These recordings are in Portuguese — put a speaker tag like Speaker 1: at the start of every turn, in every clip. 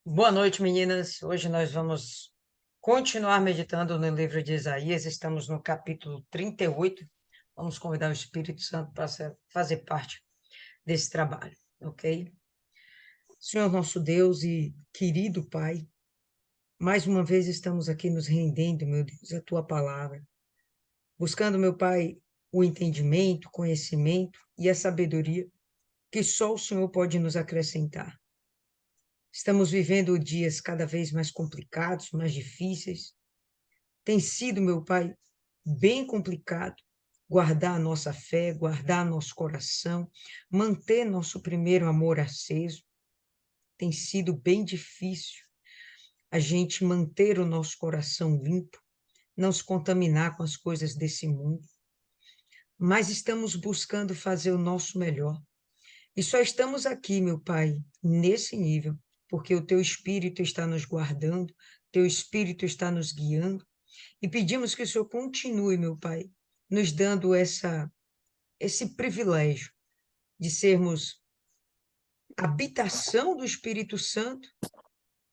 Speaker 1: Boa noite, meninas. Hoje nós vamos continuar meditando no livro de Isaías. Estamos no capítulo 38. Vamos convidar o Espírito Santo para fazer parte desse trabalho, ok? Senhor nosso Deus e querido Pai, mais uma vez estamos aqui nos rendendo, meu Deus, à Tua palavra, buscando, meu Pai, o entendimento, o conhecimento e a sabedoria que só o Senhor pode nos acrescentar. Estamos vivendo dias cada vez mais complicados, mais difíceis. Tem sido, meu Pai, bem complicado guardar a nossa fé, guardar nosso coração, manter nosso primeiro amor aceso. Tem sido bem difícil a gente manter o nosso coração limpo, não se contaminar com as coisas desse mundo. Mas estamos buscando fazer o nosso melhor. E só estamos aqui, meu Pai, nesse nível, porque o Teu Espírito está nos guardando, Teu Espírito está nos guiando, e pedimos que o Senhor continue, meu Pai, nos dando esse privilégio de sermos habitação do Espírito Santo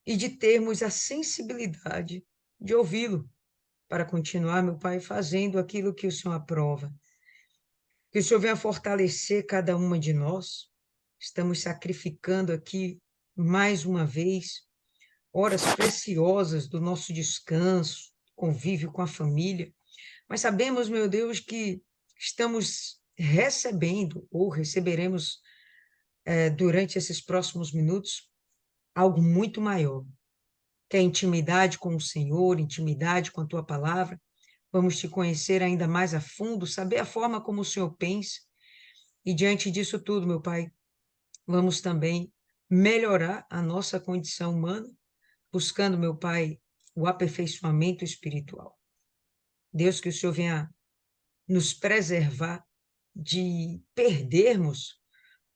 Speaker 1: e de termos a sensibilidade de ouvi-lo, para continuar, meu Pai, fazendo aquilo que o Senhor aprova. Que o Senhor venha fortalecer cada uma de nós. Estamos sacrificando aqui, mais uma vez, horas preciosas do nosso descanso, convívio com a família, mas sabemos, meu Deus, que estamos recebendo ou receberemos durante esses próximos minutos algo muito maior, que é a intimidade com o Senhor, intimidade com a Tua palavra. Vamos te conhecer ainda mais a fundo, saber a forma como o Senhor pensa, e diante disso tudo, meu Pai, vamos também melhorar a nossa condição humana, buscando, meu Pai, o aperfeiçoamento espiritual. Deus, que o Senhor venha nos preservar de perdermos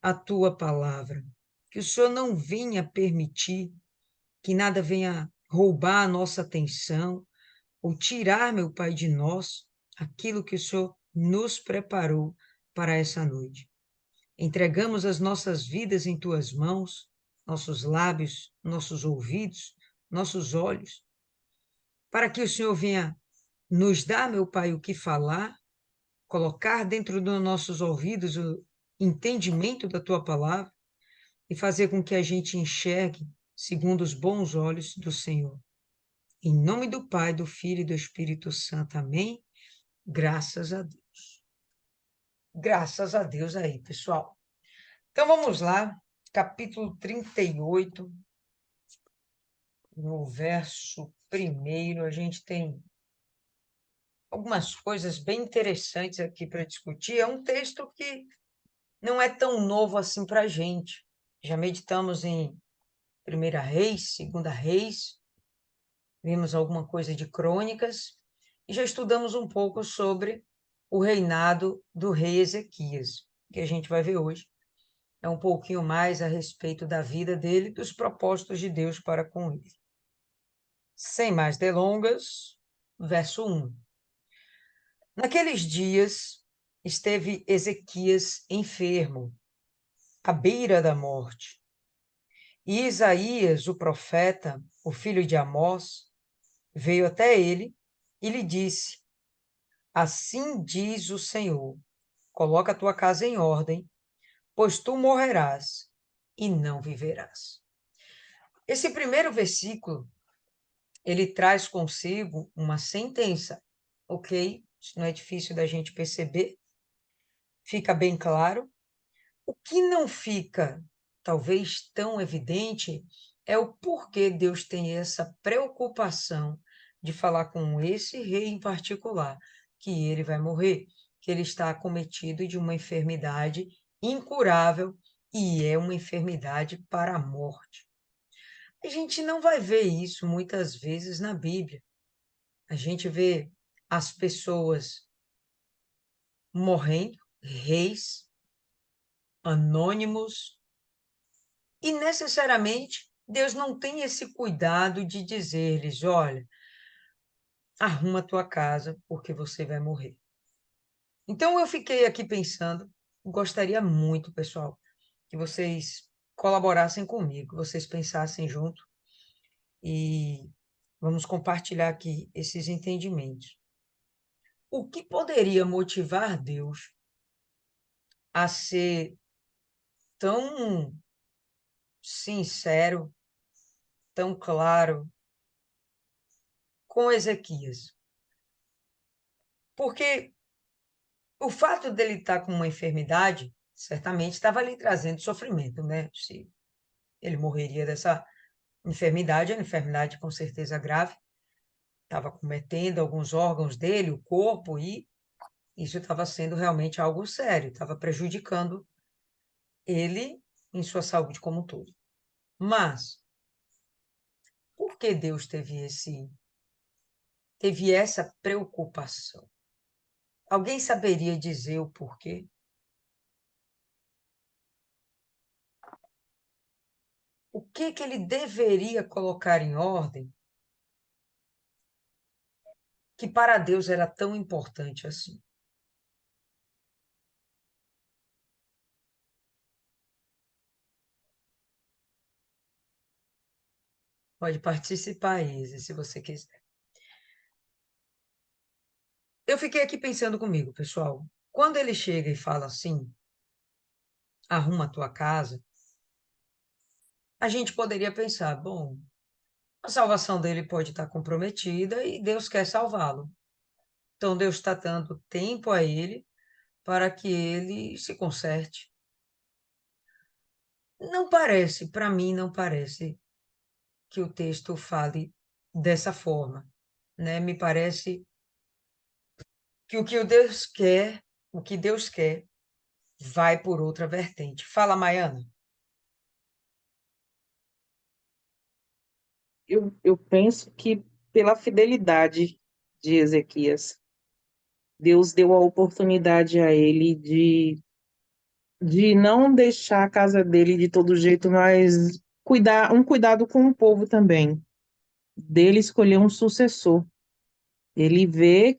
Speaker 1: a tua palavra. Que o Senhor não venha permitir que nada venha roubar a nossa atenção ou tirar, meu Pai, de nós aquilo que o Senhor nos preparou para essa noite. Entregamos as nossas vidas em tuas mãos, nossos lábios, nossos ouvidos, nossos olhos, para que o Senhor venha nos dar, meu Pai, o que falar, colocar dentro dos nossos ouvidos o entendimento da tua palavra e fazer com que a gente enxergue segundo os bons olhos do Senhor. Em nome do Pai, do Filho e do Espírito Santo. Amém. Graças a Deus. Graças a Deus aí, pessoal. Então vamos lá, capítulo 38, no verso 1, a gente tem algumas coisas bem interessantes aqui para discutir. É um texto que não é tão novo assim para a gente. Já meditamos em Primeira Reis, Segunda Reis, vimos alguma coisa de Crônicas e já estudamos um pouco sobre o reinado do rei Ezequias, que a gente vai ver hoje. É um pouquinho mais a respeito da vida dele, dos propósitos de Deus para com ele. Sem mais delongas, verso 1. Naqueles dias esteve Ezequias enfermo, à beira da morte. E Isaías, o profeta, o filho de Amós, veio até ele e lhe disse: Assim diz o Senhor: coloca a tua casa em ordem, pois tu morrerás e não viverás. Esse primeiro versículo, ele traz consigo uma sentença, ok? Isso não é difícil da gente perceber, fica bem claro. O que não fica, talvez, tão evidente é o porquê Deus tem essa preocupação de falar com esse rei em particular, que ele vai morrer, que ele está acometido de uma enfermidade incurável e é uma enfermidade para a morte. A gente não vai ver isso muitas vezes na Bíblia. A gente vê as pessoas morrendo, reis, anônimos, e necessariamente Deus não tem esse cuidado de dizer-lhes: olha, arruma a tua casa porque você vai morrer. Então eu fiquei aqui pensando, gostaria muito, pessoal, que vocês colaborassem comigo, que vocês pensassem junto. e vamos compartilhar aqui esses entendimentos. O que poderia motivar Deus a ser tão sincero, tão claro com Ezequias? Porque o fato dele estar com uma enfermidade, certamente estava lhe trazendo sofrimento, né? Se ele morreria dessa enfermidade, a enfermidade com certeza grave, estava cometendo alguns órgãos dele, o corpo, e isso estava sendo realmente algo sério, estava prejudicando ele em sua saúde como um todo. Mas por que Deus teve essa preocupação? Alguém saberia dizer o porquê? O que ele deveria colocar em ordem que para Deus era tão importante assim? Pode participar, Isa, se você quiser. Eu fiquei aqui pensando comigo, pessoal. Quando ele chega e fala assim, arruma a tua casa, a gente poderia pensar, bom, a salvação dele pode estar comprometida e Deus quer salvá-lo. Então Deus está dando tempo a ele para que ele se conserte. Não parece, para mim, não parece que o texto fale dessa forma, né? Me parece que o que Deus quer, vai por outra vertente. Fala, Maiana.
Speaker 2: Eu penso que pela fidelidade de Ezequias, Deus deu a oportunidade a ele de não deixar a casa dele de todo jeito, mas um cuidado com o povo também, dele escolher um sucessor. Ele vê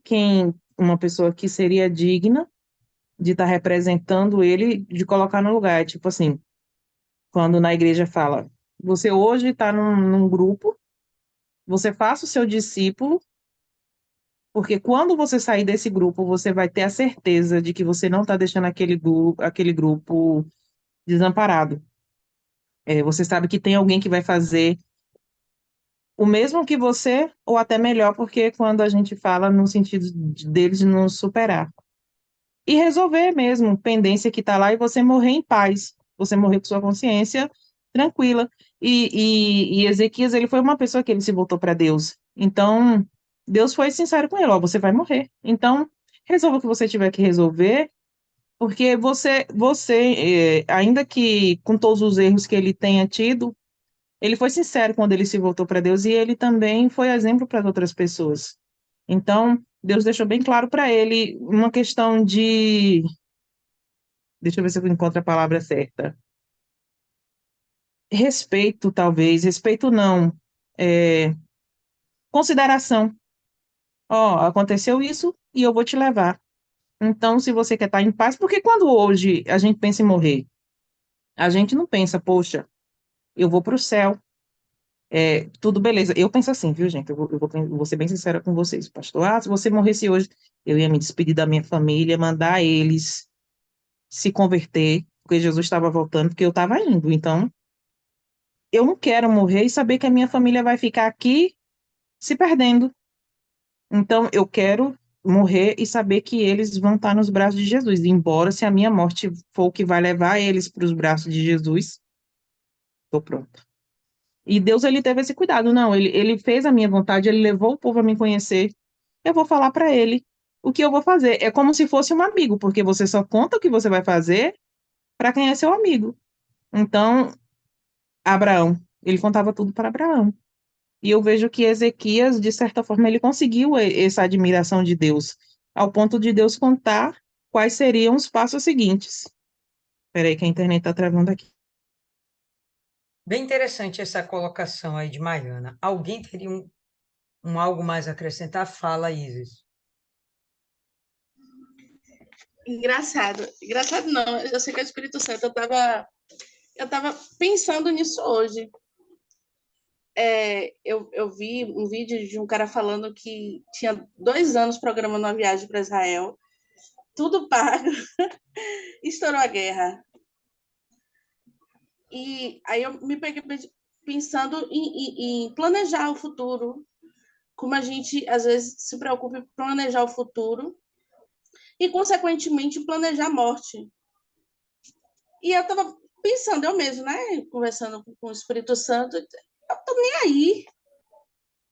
Speaker 2: uma pessoa que seria digna de estar representando ele, de colocar no lugar. Tipo assim, quando na igreja fala, você hoje está num grupo, você faça o seu discípulo, porque quando você sair desse grupo, você vai ter a certeza de que você não está deixando aquele grupo desamparado. Você sabe que tem alguém que vai fazer o mesmo que você, ou até melhor, porque quando a gente fala no sentido deles nos superar. E resolver mesmo, pendência que está lá, e você morrer em paz, você morrer com sua consciência tranquila. E Ezequias, ele foi uma pessoa que ele se voltou para Deus. Então, Deus foi sincero com ele, ó, você vai morrer. Então, resolva o que você tiver que resolver, porque ainda que com todos os erros que ele tenha tido, ele foi sincero quando ele se voltou para Deus e ele também foi exemplo para as outras pessoas. Então, Deus deixou bem claro para ele uma questão de. Deixa eu ver se eu encontro a palavra certa. Respeito, talvez. Respeito não. É, consideração. Ó, aconteceu isso e eu vou te levar. Então, se você quer estar em paz, porque quando hoje a gente pensa em morrer, a gente não pensa, poxa, eu vou para o céu. Tudo beleza. Eu penso assim, viu, gente? Eu vou ser bem sincera com vocês, pastor. Ah, se você morresse hoje, eu ia me despedir da minha família, mandar eles se converter, porque Jesus estava voltando, porque eu estava indo. Então, eu não quero morrer e saber que a minha família vai ficar aqui se perdendo. Então, eu quero morrer e saber que eles vão estar nos braços de Jesus. Embora, se a minha morte for o que vai levar eles para os braços de Jesus, estou pronto. E Deus, ele teve esse cuidado. Não, ele fez a minha vontade, ele levou o povo a me conhecer. Eu vou falar para ele o que eu vou fazer. É como se fosse um amigo, porque você só conta o que você vai fazer para quem é seu amigo. Então, Abraão, ele contava tudo para Abraão. E eu vejo que Ezequias, de certa forma, ele conseguiu essa admiração de Deus, ao ponto de Deus contar quais seriam os passos seguintes. Espera aí que a internet está travando aqui.
Speaker 1: Bem interessante essa colocação aí de Maiana. Alguém teria um algo mais a acrescentar? Fala, Isis.
Speaker 3: Engraçado. Engraçado não, eu sei que é o Espírito Santo. Eu tava pensando nisso hoje. eu vi um vídeo de um cara falando que tinha 2 anos programando uma viagem para Israel, tudo pago, estourou a guerra. E aí eu me peguei pensando em planejar o futuro, como a gente, às vezes, se preocupa em planejar o futuro e, consequentemente, planejar a morte. E eu estava pensando, eu mesmo, né, conversando com o Espírito Santo, eu estou nem aí.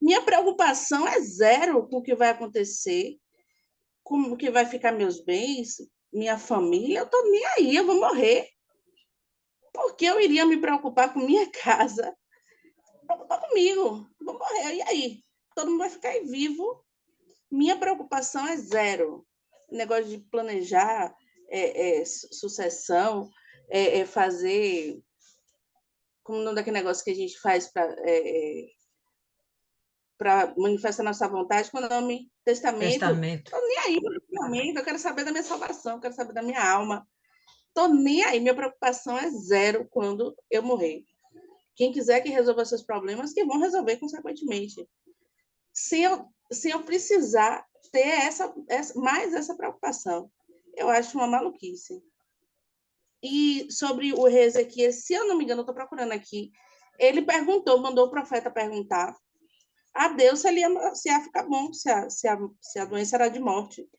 Speaker 3: Minha preocupação é zero com o que vai acontecer, como que vai ficar meus bens, minha família, eu estou nem aí, eu vou morrer. Por que eu iria me preocupar com minha casa? Preocupar comigo, vou morrer, e aí? Todo mundo vai ficar aí vivo. Minha preocupação é zero. O negócio de planejar sucessão, fazer, como não daquele negócio que a gente faz para manifestar nossa vontade, com o nome testamento.
Speaker 1: Testamento.
Speaker 3: Estou nem aí para testamento, eu quero saber da minha salvação, eu quero saber da minha alma. Estou nem aí, minha preocupação é zero quando eu morrer. Quem quiser que resolva seus problemas, que vão resolver consequentemente. Sem eu precisar ter mais essa preocupação. Eu acho uma maluquice. E sobre o rei Ezequias, se eu não me engano, eu estou procurando aqui, ele perguntou, mandou o profeta perguntar a Deus se ia ficar bom, se a doença era de morte.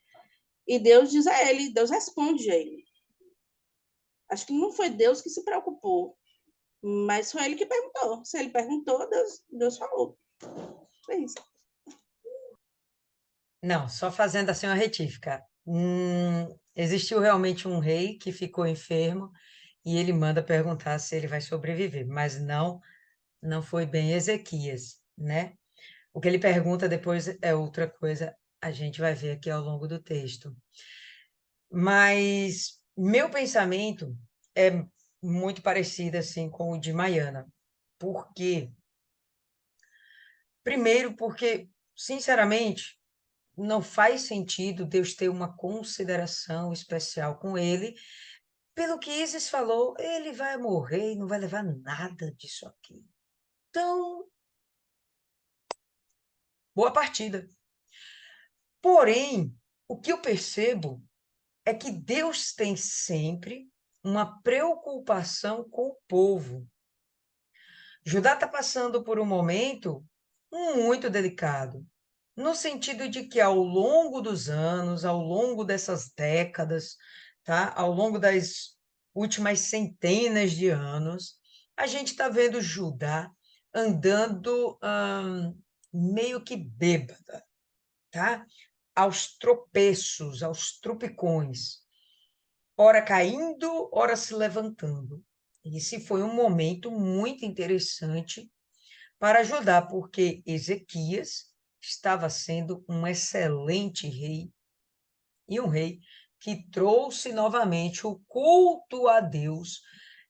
Speaker 3: E Deus diz a ele, Deus responde a ele. Acho que não foi Deus que se preocupou, mas foi ele que perguntou. Se ele perguntou, Deus falou. É isso.
Speaker 1: Não, só fazendo assim uma retífica. Existiu realmente um rei que ficou enfermo e ele manda perguntar se ele vai sobreviver, mas não foi bem Ezequias, né? O que ele pergunta depois é outra coisa, a gente vai ver aqui ao longo do texto. Mas meu pensamento é muito parecido assim com o de Maiana. Por quê? Primeiro, porque, sinceramente, não faz sentido Deus ter uma consideração especial com ele. Pelo que Isis falou, ele vai morrer e não vai levar nada disso aqui. Então, boa partida. Porém, o que eu percebo é que Deus tem sempre uma preocupação com o povo. Judá está passando por um momento muito delicado, no sentido de que ao longo dos anos, ao longo dessas décadas, tá? Ao longo das últimas centenas de anos, a gente está vendo Judá andando meio que bêbada, tá? Aos tropeços, aos tropicões, ora caindo, ora se levantando. Esse foi um momento muito interessante para ajudar, porque Ezequias estava sendo um excelente rei e um rei que trouxe novamente o culto a Deus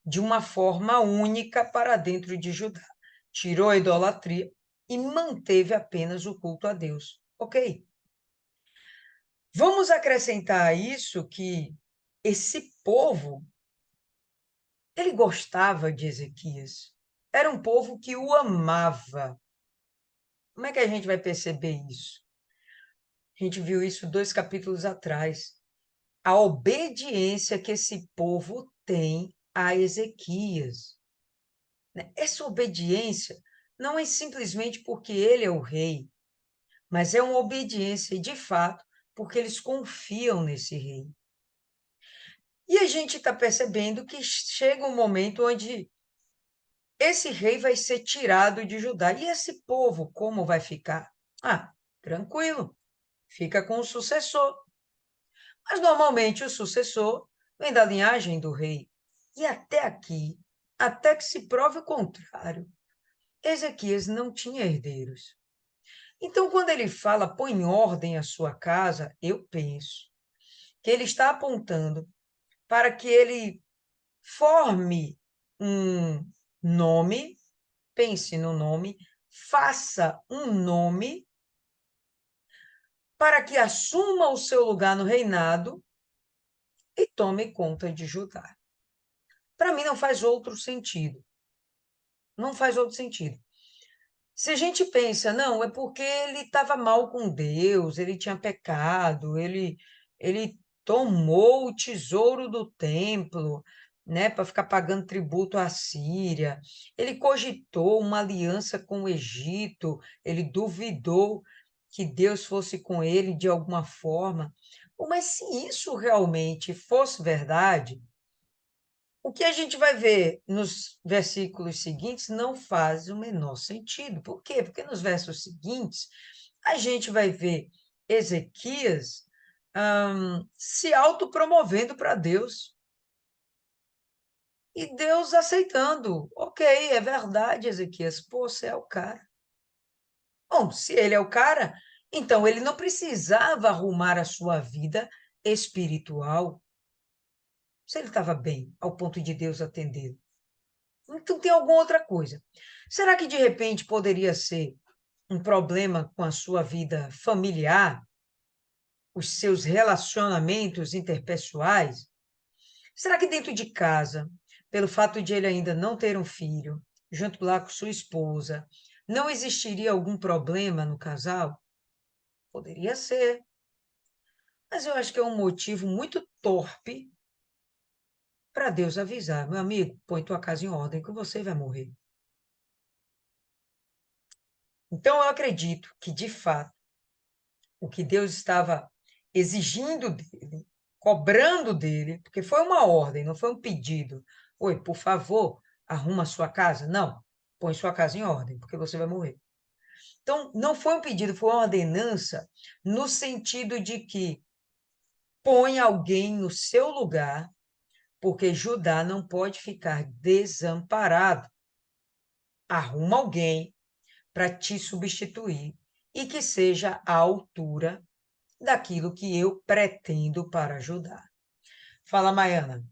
Speaker 1: de uma forma única para dentro de Judá. Tirou a idolatria e manteve apenas o culto a Deus. Ok? Vamos acrescentar a isso que esse povo, ele gostava de Ezequias. Era um povo que o amava. Como é que a gente vai perceber isso? A gente viu isso 2 capítulos atrás. A obediência que esse povo tem a Ezequias. Essa obediência não é simplesmente porque ele é o rei, mas é uma obediência, de fato, porque eles confiam nesse rei. E a gente está percebendo que chega um momento onde esse rei vai ser tirado de Judá. E esse povo, como vai ficar? Ah, tranquilo, fica com o sucessor. Mas normalmente o sucessor vem da linhagem do rei. E até aqui, até que se prove o contrário, Ezequias não tinha herdeiros. Então, quando ele fala, põe em ordem a sua casa, eu penso que ele está apontando para que ele forme um nome, pense no nome, faça um nome para que assuma o seu lugar no reinado e tome conta de Judá. Para mim não faz outro sentido. Não faz outro sentido. Se a gente pensa, não, é porque ele estava mal com Deus, ele tinha pecado, ele tomou o tesouro do templo, né, para ficar pagando tributo à Síria. Ele cogitou uma aliança com o Egito, ele duvidou que Deus fosse com ele de alguma forma. Pô, mas se isso realmente fosse verdade, o que a gente vai ver nos versículos seguintes não faz o menor sentido. Por quê? Porque nos versos seguintes a gente vai ver Ezequias se autopromovendo para Deus e Deus aceitando. Ok, é verdade, Ezequias, pô, você é o cara. Bom, se ele é o cara, então ele não precisava arrumar a sua vida espiritual se ele estava bem, ao ponto de Deus atendê-lo. Então tem alguma outra coisa. Será que de repente poderia ser um problema com a sua vida familiar, os seus relacionamentos interpessoais? Será que dentro de casa, pelo fato de ele ainda não ter um filho, junto lá com sua esposa, não existiria algum problema no casal? Poderia ser. Mas eu acho que é um motivo muito torpe para Deus avisar, meu amigo, põe tua casa em ordem que você vai morrer. Então eu acredito que, de fato, o que Deus estava exigindo dele, cobrando dele, porque foi uma ordem, não foi um pedido. Oi, por favor, arruma a sua casa. Não, põe sua casa em ordem, porque você vai morrer. Então, não foi um pedido, foi uma ordenança no sentido de que põe alguém no seu lugar, porque Judá não pode ficar desamparado. Arruma alguém para te substituir e que seja à altura daquilo que eu pretendo para ajudar. Fala, Maiana.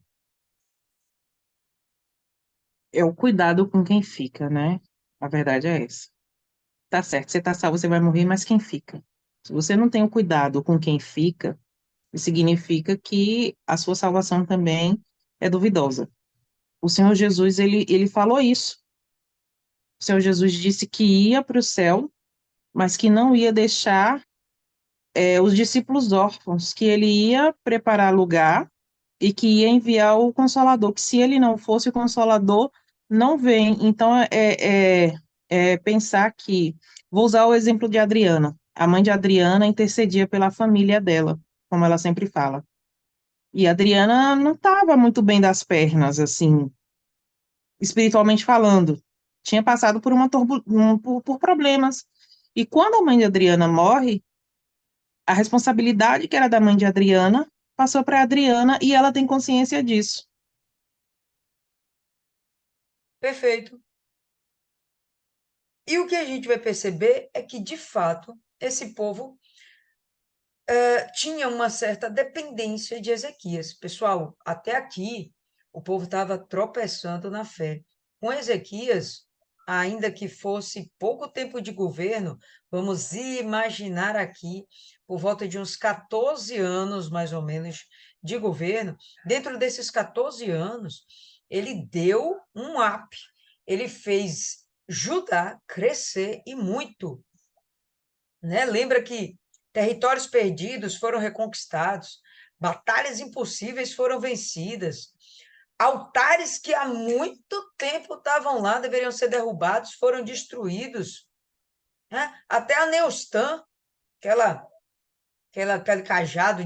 Speaker 2: É o cuidado com quem fica, né? A verdade é essa. Tá certo, você tá salvo, você vai morrer, mas quem fica? Se você não tem o cuidado com quem fica, significa que a sua salvação também é duvidosa. O Senhor Jesus, ele falou isso. O Senhor Jesus disse que ia para o céu, mas que não ia deixar os discípulos órfãos, que ele ia preparar lugar e que ia enviar o Consolador, que se ele não fosse o Consolador, não vem. Então, pensar que, vou usar o exemplo de Adriana, a mãe de Adriana intercedia pela família dela, como ela sempre fala. E a Adriana não estava muito bem das pernas, assim, espiritualmente falando. Tinha passado por por problemas. E quando a mãe de Adriana morre, a responsabilidade que era da mãe de Adriana passou para Adriana e ela tem consciência disso.
Speaker 1: Perfeito. E o que a gente vai perceber é que, de fato, esse povo tinha uma certa dependência de Ezequias. Pessoal, até aqui, o povo estava tropeçando na fé. Com Ezequias, ainda que fosse pouco tempo de governo, vamos imaginar aqui, por volta de uns 14 anos, mais ou menos, de governo. Dentro desses 14 anos, ele deu um up, ele fez Judá crescer e muito, né? Lembra que territórios perdidos foram reconquistados, batalhas impossíveis foram vencidas, altares que há muito tempo estavam lá, deveriam ser derrubados, foram destruídos, né? Até a Neustã, aquele cajado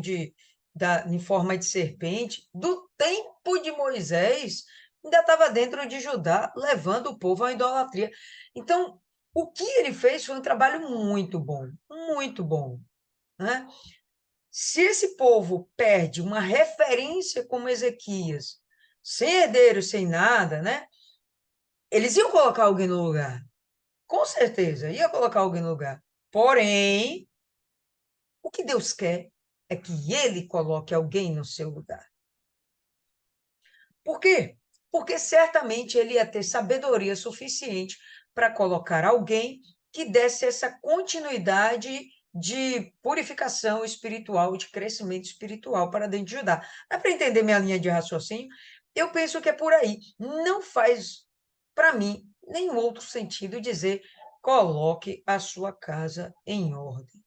Speaker 1: em forma de serpente, do tempo de Moisés, ainda estava dentro de Judá, levando o povo à idolatria. Então, o que ele fez foi um trabalho muito bom, né? Se esse povo perde uma referência como Ezequias, sem herdeiro, sem nada, né? Eles iam colocar alguém no lugar. Com certeza, ia colocar alguém no lugar. Porém, o que Deus quer é que ele coloque alguém no seu lugar. Por quê? Porque certamente ele ia ter sabedoria suficiente para colocar alguém que desse essa continuidade de purificação espiritual, de crescimento espiritual para dentro de Judá. Dá para entender minha linha de raciocínio? Eu penso que é por aí. Não faz, para mim, nenhum outro sentido dizer coloque a sua casa em ordem.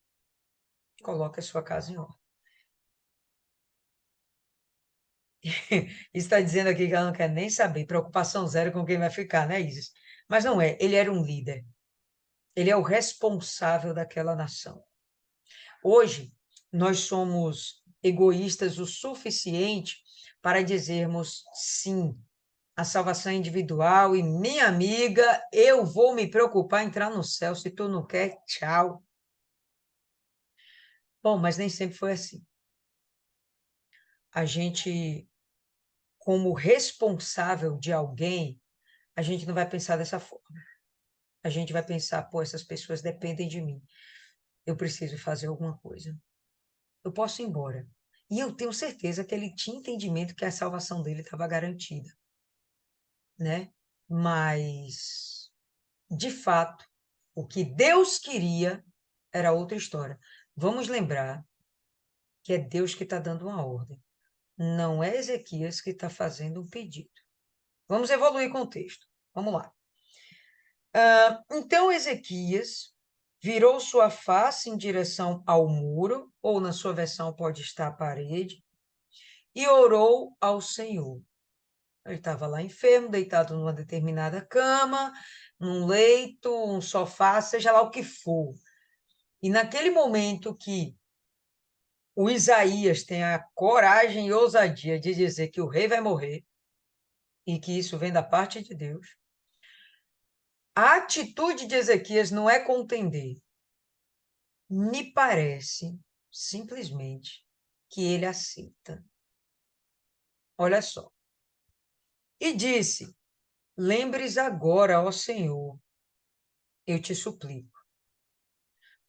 Speaker 1: Coloque a sua casa em ordem. Está dizendo aqui que ela não quer nem saber, preocupação zero com quem vai ficar, né, Isis? Mas não é, ele era um líder. Ele é o responsável daquela nação. Hoje, nós somos egoístas o suficiente para dizermos sim à salvação individual e, minha amiga, eu vou me preocupar em entrar no céu. Se tu não quer, tchau. Bom, mas nem sempre foi assim. A gente, como responsável de alguém, a gente não vai pensar dessa forma. A gente vai pensar, pô, essas pessoas dependem de mim. Eu preciso fazer alguma coisa. Eu posso ir embora. E eu tenho certeza que ele tinha entendimento que a salvação dele estava garantida, né? Mas, de fato, o que Deus queria era outra história. Vamos lembrar que é Deus que está dando uma ordem. Não é Ezequias que está fazendo um pedido. Vamos evoluir com o texto. Vamos lá. Então Ezequias virou sua face em direção ao muro, ou na sua versão pode estar a parede, e orou ao Senhor. Ele estava lá enfermo, deitado numa determinada cama, num leito, um sofá, seja lá o que for. E naquele momento que o Isaías tem a coragem e ousadia de dizer que o rei vai morrer e que isso vem da parte de Deus, a atitude de Ezequias não é contender. Me parece, simplesmente, que ele aceita. Olha só. E disse: Lembres agora, ó Senhor, eu te suplico,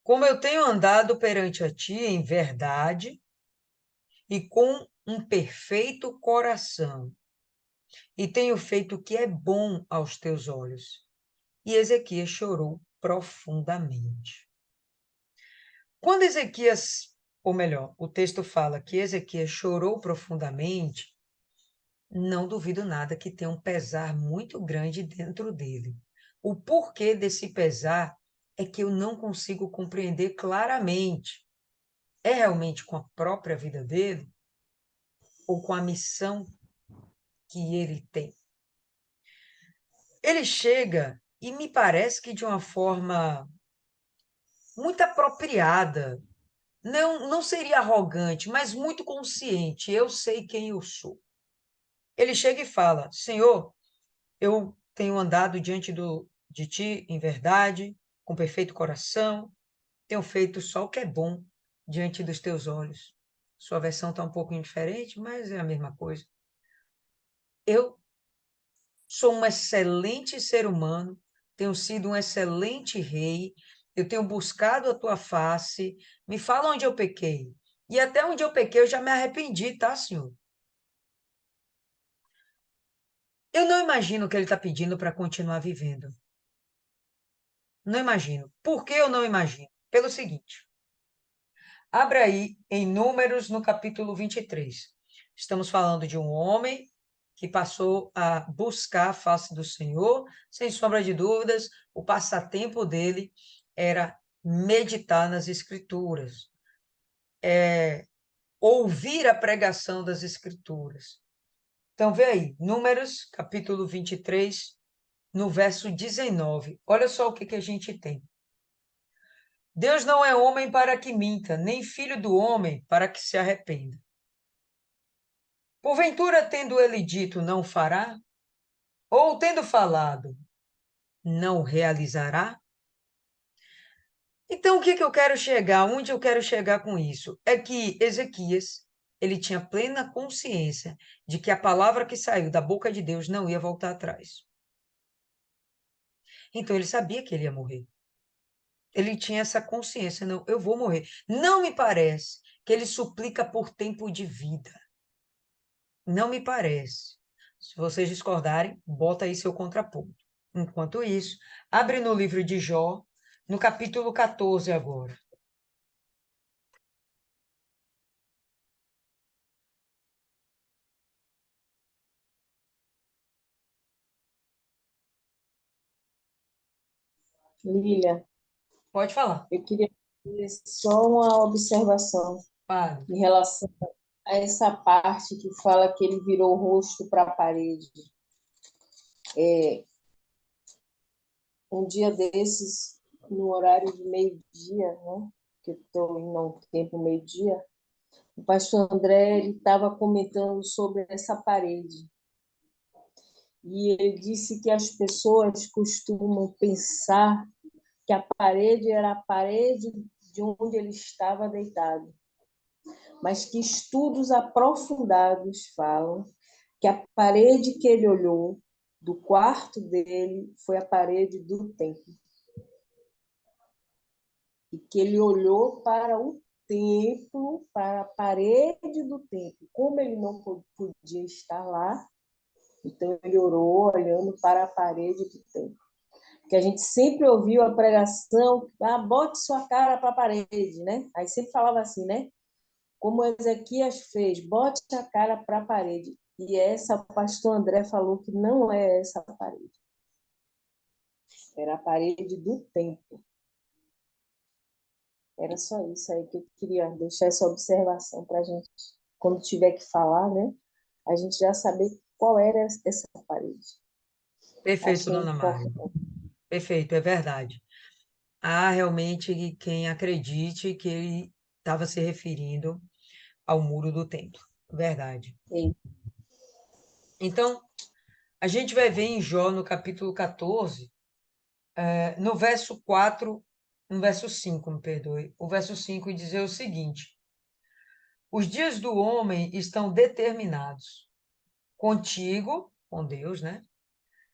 Speaker 1: como eu tenho andado perante a ti em verdade e com um perfeito coração, e tenho feito o que é bom aos teus olhos. E Ezequias chorou profundamente. Quando Ezequias, ou melhor, o texto fala que Ezequias chorou profundamente, não duvido nada que tenha um pesar muito grande dentro dele. O porquê desse pesar é que eu não consigo compreender claramente. É realmente com a própria vida dele ou com a missão que ele tem? Ele chega e me parece que de uma forma muito apropriada, não seria arrogante, mas muito consciente. Eu sei quem eu sou. Ele chega e fala: Senhor, eu tenho andado diante de ti em verdade, com perfeito coração, tenho feito só o que é bom diante dos teus olhos. Sua versão está um pouco diferente, mas é a mesma coisa. Eu sou um excelente ser humano, tenho sido um excelente rei, eu tenho buscado a tua face, me fala onde eu pequei. E até onde eu pequei eu já me arrependi, tá, Senhor? Eu não imagino o que ele está pedindo para continuar vivendo. Não imagino. Por que eu não imagino? Pelo seguinte. Abra aí em Números, no capítulo 23. Estamos falando de um homem que passou a buscar a face do Senhor, sem sombra de dúvidas, o passatempo dele era meditar nas Escrituras, ouvir a pregação das Escrituras. Então, vê aí, Números, capítulo 23, no verso 19. Olha só o que a gente tem. Deus não é homem para que minta, nem filho do homem para que se arrependa. Porventura, tendo ele dito, não fará? Ou tendo falado, não realizará? Então, o que eu quero chegar? Onde eu quero chegar com isso? É que Ezequias, ele tinha plena consciência de que a palavra que saiu da boca de Deus não ia voltar atrás. Então, ele sabia que ele ia morrer. Ele tinha essa consciência, não, eu vou morrer. Não me parece que ele suplica por tempo de vida. Não me parece. Se vocês discordarem, bota aí seu contraponto. Enquanto isso, abre no livro de Jó, no capítulo 14 agora.
Speaker 4: Lília,
Speaker 1: Pode falar.
Speaker 4: eu queria fazer só uma observação
Speaker 1: Fale.
Speaker 4: em relação a essa parte que fala que ele virou o rosto para a parede. Um dia desses, no horário de meio-dia, né, que eu estou indo ao tempo meio-dia, o pastor André estava comentando sobre essa parede. E ele disse que as pessoas costumam pensar que a parede era a parede de onde ele estava deitado, mas que estudos aprofundados falam que a parede que ele olhou do quarto dele foi a parede do templo. E que ele olhou para o templo, para a parede do templo. Como ele não podia estar lá, então ele orou olhando para a parede do templo. Que a gente sempre ouviu a pregação, bote sua cara para a parede, né? Aí sempre falava assim, né? Como Ezequias fez, bote a cara para a parede. E essa, o pastor André falou que não é essa a parede. Era a parede do templo. Era só isso aí que eu queria deixar essa observação para a gente, quando tiver que falar, né? A gente já saber qual era essa parede.
Speaker 1: Perfeito,
Speaker 4: Achei
Speaker 1: dona Mari.
Speaker 4: importante.
Speaker 1: Perfeito, é verdade. Há realmente quem acredite que ele estava se referindo ao muro do templo. Verdade.
Speaker 4: E
Speaker 1: Então, a gente vai ver em Jó, no capítulo 14, no verso 4, no verso 5, me perdoe, o verso 5 dizer o seguinte: os dias do homem estão determinados. Contigo, com Deus, né?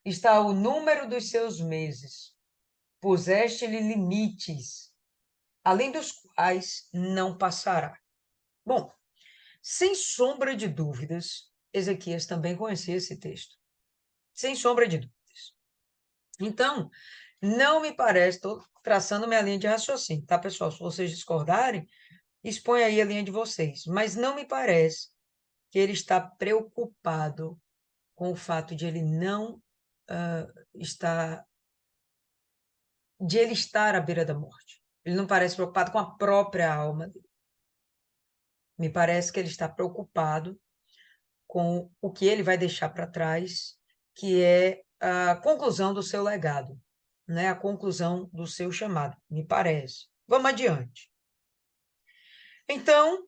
Speaker 1: Está o número dos seus meses. Puseste-lhe limites, além dos quais não passará. Bom, sem sombra de dúvidas, Ezequias também conhecia esse texto. Sem sombra de dúvidas. Então, não me parece, estou traçando minha linha de raciocínio, tá, pessoal? Se vocês discordarem, expõe aí a linha de vocês. Mas não me parece que ele está preocupado com o fato de ele não estar, de ele estar à beira da morte. Ele não parece preocupado com a própria alma dele. Me parece que ele está preocupado com o que ele vai deixar para trás, que é a conclusão do seu legado, né? A conclusão do seu chamado, me parece. Vamos adiante. Então,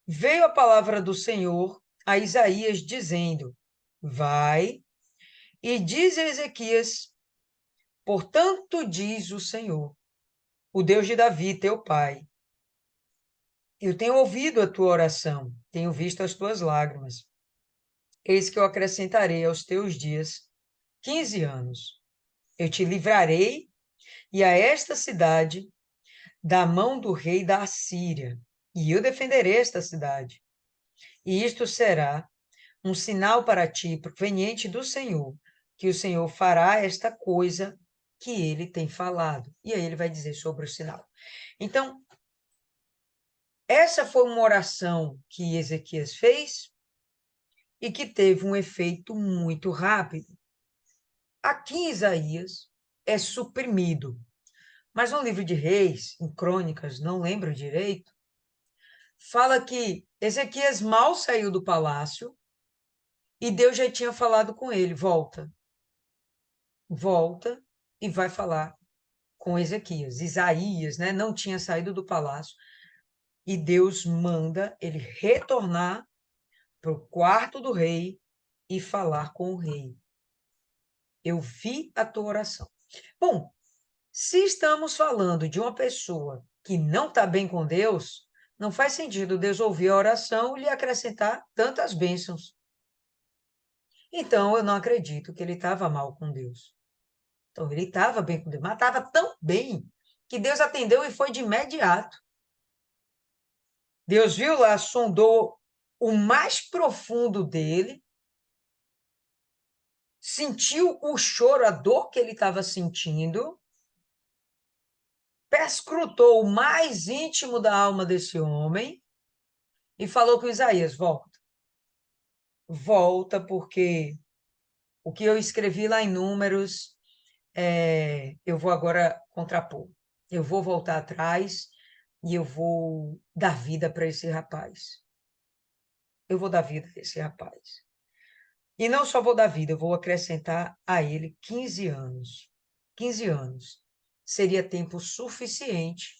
Speaker 1: veio a palavra do Senhor a Isaías dizendo: vai e diz a Ezequias: portanto diz o Senhor, o Deus de Davi, teu pai, eu tenho ouvido a tua oração, tenho visto as tuas lágrimas. Eis que eu acrescentarei aos teus dias 15 anos. Eu te livrarei e a esta cidade da mão do rei da Assíria, e eu defenderei esta cidade. E isto será um sinal para ti, proveniente do Senhor, que o Senhor fará esta coisa que ele tem falado. E aí ele vai dizer sobre o sinal. Então, essa foi uma oração que Ezequias fez e que teve um efeito muito rápido. Aqui em Isaías é suprimido, mas no livro de Reis, em Crônicas, não lembro direito, fala que Ezequias mal saiu do palácio e Deus já tinha falado com ele: volta, volta e vai falar com Ezequias. Isaías, né, não tinha saído do palácio e Deus manda ele retornar para o quarto do rei e falar com o rei. Eu vi a tua oração. Bom, se estamos falando de uma pessoa que não está bem com Deus, não faz sentido Deus ouvir a oração e lhe acrescentar tantas bênçãos. Então, eu não acredito que ele estava mal com Deus. Então, ele estava bem com Deus, mas estava tão bem que Deus atendeu e foi de imediato. Deus viu lá, sondou o mais profundo dele, sentiu o choro, a dor que ele estava sentindo, perscrutou o mais íntimo da alma desse homem e falou com Isaías: volta. Volta, porque o que eu escrevi lá em Números eu vou agora contrapor. Eu vou voltar atrás e eu vou dar vida para esse rapaz. Eu vou dar vida a esse rapaz. E não só vou dar vida, eu vou acrescentar a ele 15 anos. 15 anos seria tempo suficiente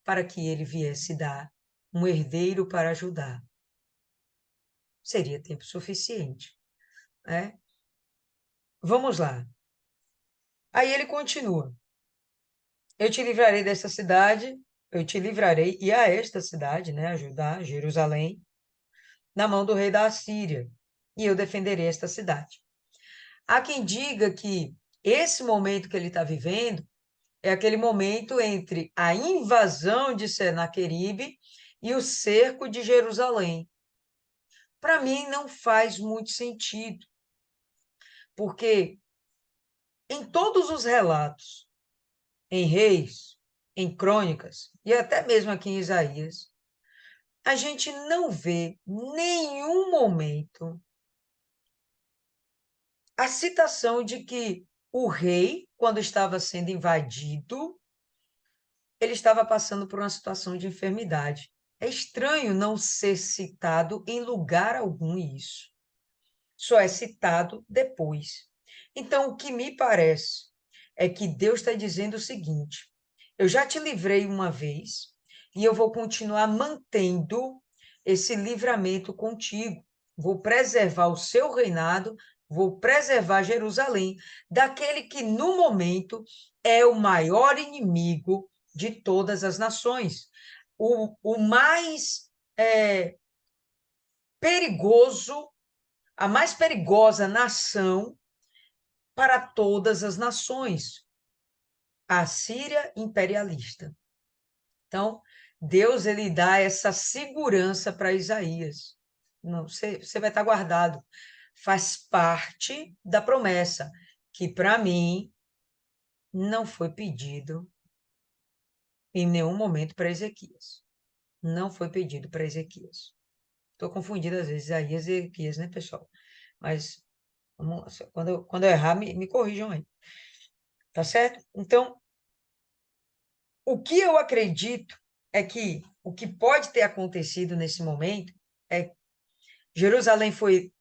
Speaker 1: para que ele viesse dar um herdeiro para ajudar. Seria tempo suficiente, né? Vamos lá. Aí ele continua. Eu te livrarei desta cidade, eu te livrarei e a esta cidade, né, ajudar Jerusalém, na mão do rei da Assíria, e eu defenderei esta cidade. Há quem diga que esse momento que ele está vivendo é aquele momento entre a invasão de Senaqueribe e o cerco de Jerusalém. Para mim, não faz muito sentido, porque em todos os relatos, em Reis, em Crônicas, e até mesmo aqui em Isaías, a gente não vê nenhum momento a citação de que o rei, quando estava sendo invadido, ele estava passando por uma situação de enfermidade. É estranho não ser citado em lugar algum isso. Só é citado depois. Então, o que me parece é que Deus está dizendo o seguinte: eu já te livrei uma vez e eu vou continuar mantendo esse livramento contigo. Vou preservar o seu reinado, vou preservar Jerusalém daquele que, no momento, é o maior inimigo de todas as nações. O mais perigoso, a mais perigosa nação para todas as nações, a Síria imperialista. Então, Deus ele dá essa segurança para Isaías. Não, você vai estar guardado. Faz parte da promessa que, para mim, não foi pedido em nenhum momento para Ezequias. Não foi pedido para Ezequias. Estou confundindo às vezes Isaías e Ezequias, né, pessoal? Mas quando eu errar, me corrijam aí. Tá certo? Então, o que eu acredito é que o que pode ter acontecido nesse momento é Jerusalém foi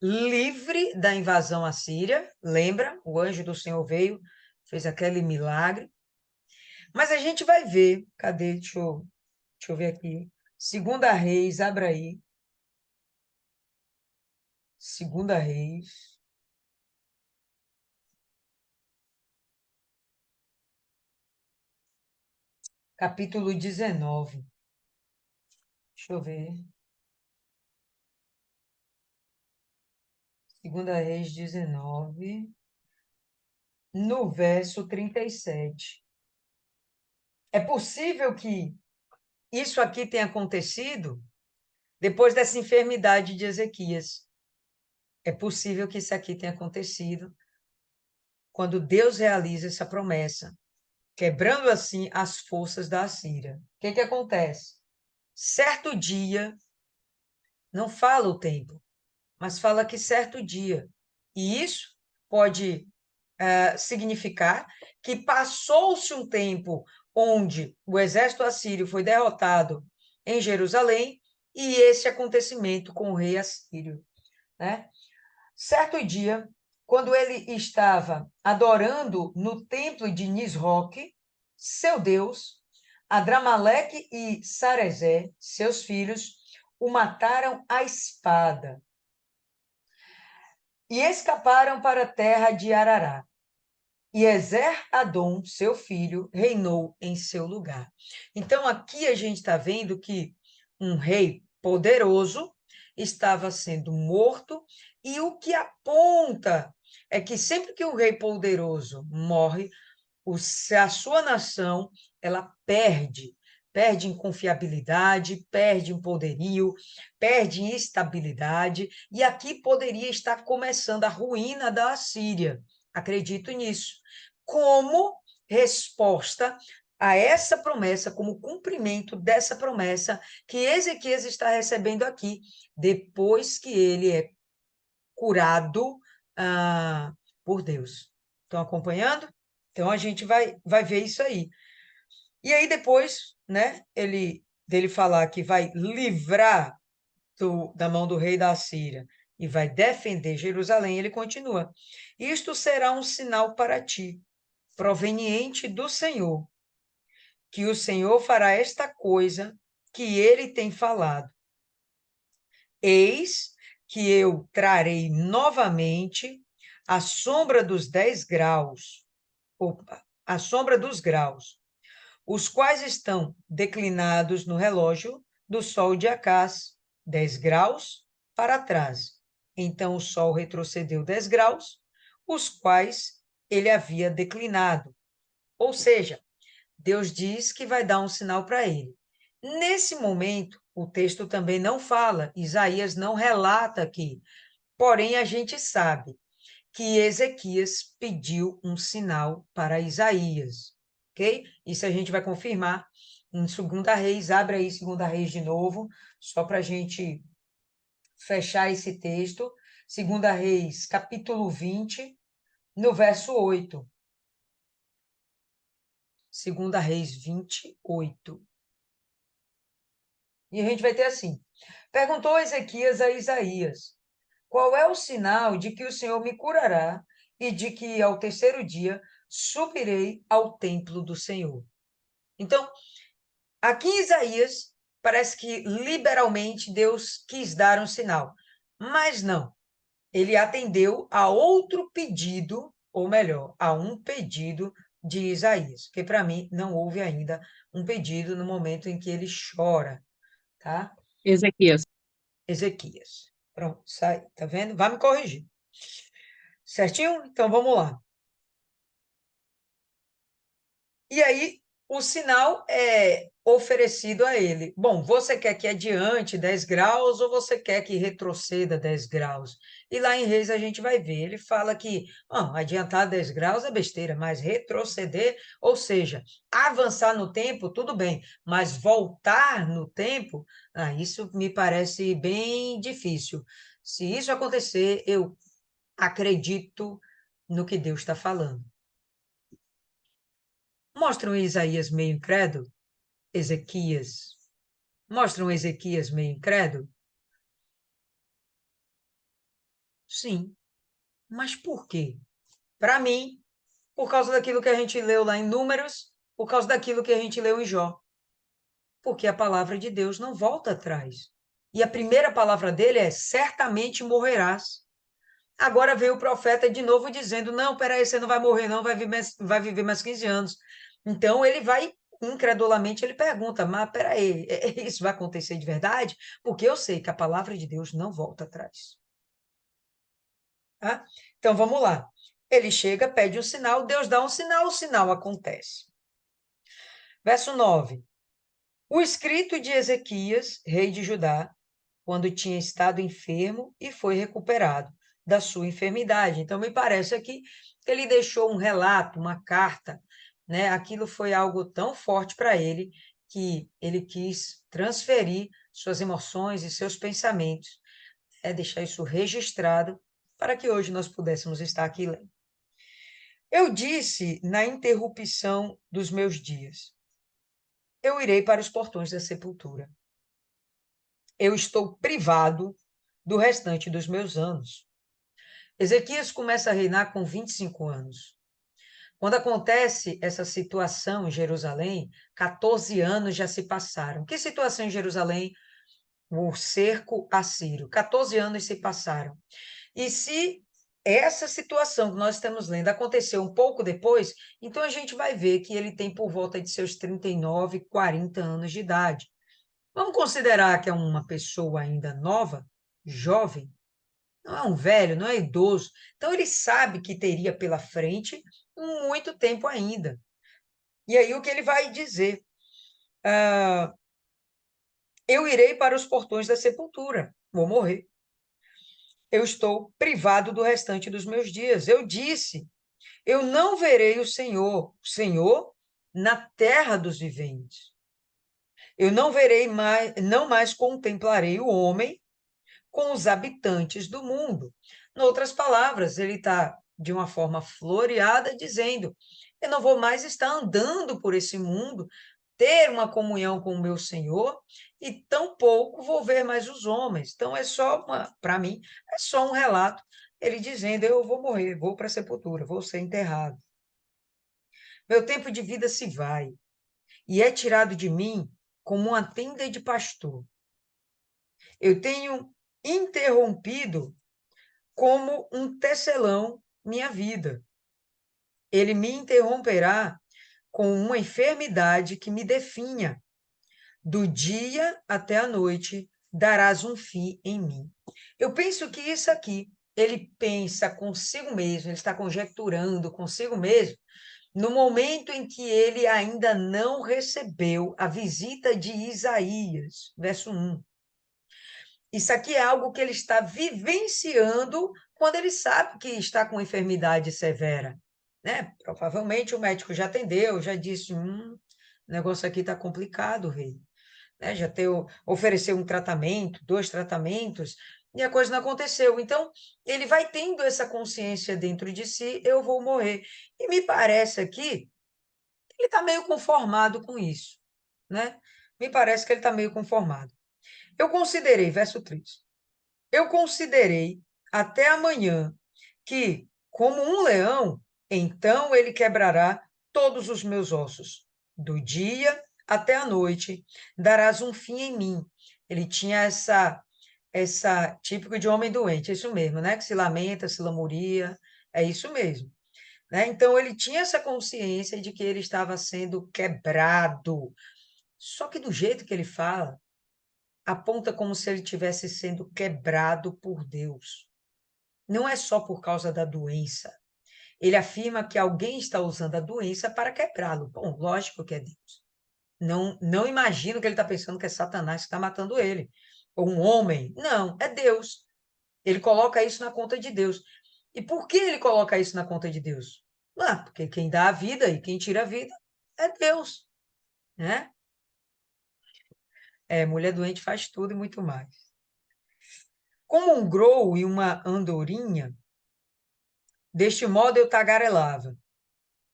Speaker 1: livre da invasão assíria, lembra? O anjo do Senhor veio, fez aquele milagre. Mas a gente vai ver, cadê? Deixa eu ver aqui. Segunda Reis, abra aí. Segunda Reis. Capítulo 19. Deixa eu ver. Segunda Reis 19, no verso 37. É possível que isso aqui tenha acontecido depois dessa enfermidade de Ezequias. É possível que isso aqui tenha acontecido quando Deus realiza essa promessa, quebrando assim as forças da Assíria. O que acontece? Certo dia, não fala o tempo, mas fala que certo dia. E isso pode significar que passou-se um tempo onde o exército assírio foi derrotado em Jerusalém e esse acontecimento com o rei assírio, né? Certo dia, quando ele estava adorando no templo de Nisroque, seu deus, Adramaleque e Sarezé, seus filhos, o mataram à espada e escaparam para a terra de Arará. E Ezer-Adom, seu filho, reinou em seu lugar. Então, aqui a gente está vendo que um rei poderoso estava sendo morto, e o que aponta é que sempre que um rei poderoso morre, a sua nação ela perde em confiabilidade, perde em poderio, perde em estabilidade, e aqui poderia estar começando a ruína da Assíria. Acredito nisso. Como resposta a essa promessa, como cumprimento dessa promessa que Ezequias está recebendo aqui, depois que ele é curado por Deus. Estão acompanhando? Então, a gente vai ver isso aí. E aí, depois, né, dele falar que vai livrar da mão do rei da Assíria e vai defender Jerusalém, ele continua: isto será um sinal para ti, proveniente do Senhor, que o Senhor fará esta coisa que ele tem falado. Eis que eu trarei novamente a sombra dos 10 graus, a sombra dos graus, os quais estão declinados no relógio do sol de Acás, 10 graus para trás. Então o sol retrocedeu 10 graus, os quais ele havia declinado. Ou seja, Deus diz que vai dar um sinal para ele. Nesse momento, o texto também não fala, Isaías não relata aqui, porém a gente sabe que Ezequias pediu um sinal para Isaías, ok? Isso a gente vai confirmar em 2 Reis, abre aí 2 Reis de novo, só para a gente fechar esse texto, 2 Reis, capítulo 20, no verso 8. 2 Reis 28. E a gente vai ter assim: perguntou Ezequias a Isaías: qual é o sinal de que o Senhor me curará e de que ao terceiro dia subirei ao templo do Senhor? Então, aqui em Isaías, parece que liberalmente Deus quis dar um sinal, mas não. Ele atendeu a outro pedido, ou melhor, a um pedido de Isaías, que para mim não houve ainda um pedido no momento em que ele chora, tá?
Speaker 2: Ezequias.
Speaker 1: Ezequias. Pronto, sai, tá vendo? Vai me corrigir. Certinho? Então vamos lá. E aí, o sinal é oferecido a ele. Bom, você quer que adiante 10 graus ou você quer que retroceda 10 graus? E lá em Reis a gente vai ver. Ele fala que adiantar 10 graus é besteira, mas retroceder, ou seja, avançar no tempo, tudo bem, mas voltar no tempo, isso me parece bem difícil. Se isso acontecer, eu acredito no que Deus está falando. Mostram Isaías meio incrédulo? Ezequias. Mostram Ezequias meio incrédulo? Sim. Mas por quê? Para mim, por causa daquilo que a gente leu lá em Números, por causa daquilo que a gente leu em Jó. Porque a palavra de Deus não volta atrás. E a primeira palavra dele é: certamente morrerás. Agora veio o profeta de novo dizendo: não, peraí, você não vai morrer, não, vai viver mais 15 anos. Então ele vai, incredulamente, ele pergunta: mas peraí, isso vai acontecer de verdade? Porque eu sei que a palavra de Deus não volta atrás. Tá? Então vamos lá. Ele chega, pede um sinal, Deus dá um sinal, o sinal acontece. Verso 9. O escrito de Ezequias, rei de Judá, quando tinha estado enfermo e foi recuperado da sua enfermidade. Então, me parece aqui que ele deixou um relato, uma carta, né? Aquilo foi algo tão forte para ele que ele quis transferir suas emoções e seus pensamentos, deixar isso registrado para que hoje nós pudéssemos estar aqui lendo. Eu disse na interrupção dos meus dias: eu irei para os portões da sepultura. Eu estou privado do restante dos meus anos. Ezequias começa a reinar com 25 anos. Quando acontece essa situação em Jerusalém, 14 anos já se passaram. Que situação em Jerusalém? O cerco assírio. 14 anos se passaram. E se essa situação que nós estamos lendo aconteceu um pouco depois, então a gente vai ver que ele tem por volta de seus 39, 40 anos de idade. Vamos considerar que é uma pessoa ainda nova, jovem, não é um velho, não é idoso. Então, ele sabe que teria pela frente muito tempo ainda. E aí, o que ele vai dizer? Eu irei para os portões da sepultura, vou morrer. Eu estou privado do restante dos meus dias. Eu disse, eu não verei o Senhor na terra dos viventes. Eu não verei mais, não mais contemplarei o homem com os habitantes do mundo. Em outras palavras, ele está, de uma forma floreada, dizendo: Eu não vou mais estar andando por esse mundo, ter uma comunhão com o meu Senhor, e tampouco vou ver mais os homens. Então, para mim, é só um relato, ele dizendo, eu vou morrer, vou para a sepultura, vou ser enterrado. Meu tempo de vida se vai, e é tirado de mim como uma tenda de pastor. Eu tenho interrompido como um tecelão minha vida. Ele me interromperá com uma enfermidade que me definha. Do dia até a noite darás um fim em mim. Eu penso que isso aqui, ele pensa consigo mesmo, ele está conjecturando consigo mesmo, no momento em que ele ainda não recebeu a visita de Isaías, verso 1. Isso aqui é algo que ele está vivenciando quando ele sabe que está com enfermidade severa, né? Provavelmente o médico já atendeu, já disse, o negócio aqui está complicado, rei. Né? Ofereceu um tratamento, 2 tratamentos, e a coisa não aconteceu. Então, ele vai tendo essa consciência dentro de si, eu vou morrer. E me parece aqui, ele está meio conformado com isso, né? Me parece que ele está meio conformado. Eu considerei, verso 3, eu considerei até amanhã que, como um leão, então ele quebrará todos os meus ossos. Do dia até a noite darás um fim em mim. Ele tinha essa típico de homem doente, é isso mesmo, né? Que se lamenta, se lamuria, é isso mesmo. Né? Então, ele tinha essa consciência de que ele estava sendo quebrado. Só que do jeito que ele fala, aponta como se ele estivesse sendo quebrado por Deus. Não é só por causa da doença. Ele afirma que alguém está usando a doença para quebrá-lo. Bom, lógico que é Deus. Não imagino que ele está pensando que é Satanás que está matando ele. Ou um homem. Não, é Deus. Ele coloca isso na conta de Deus. E por que ele coloca isso na conta de Deus? Porque quem dá a vida e quem tira a vida é Deus, né? Mulher doente faz tudo e muito mais. Como um grou e uma andorinha, deste modo eu tagarelava.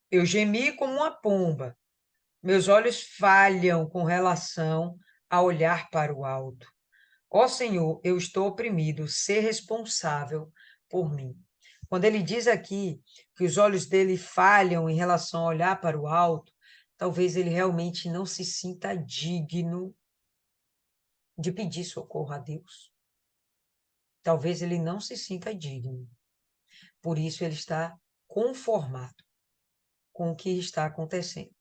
Speaker 1: Eu gemi como uma pomba. Meus olhos falham com relação a olhar para o alto. Ó Senhor, eu estou oprimido, ser responsável por mim. Quando ele diz aqui que os olhos dele falham em relação a olhar para o alto, talvez ele realmente não se sinta digno de pedir socorro a Deus. Talvez ele não se sinta digno. Por isso ele está conformado com o que está acontecendo.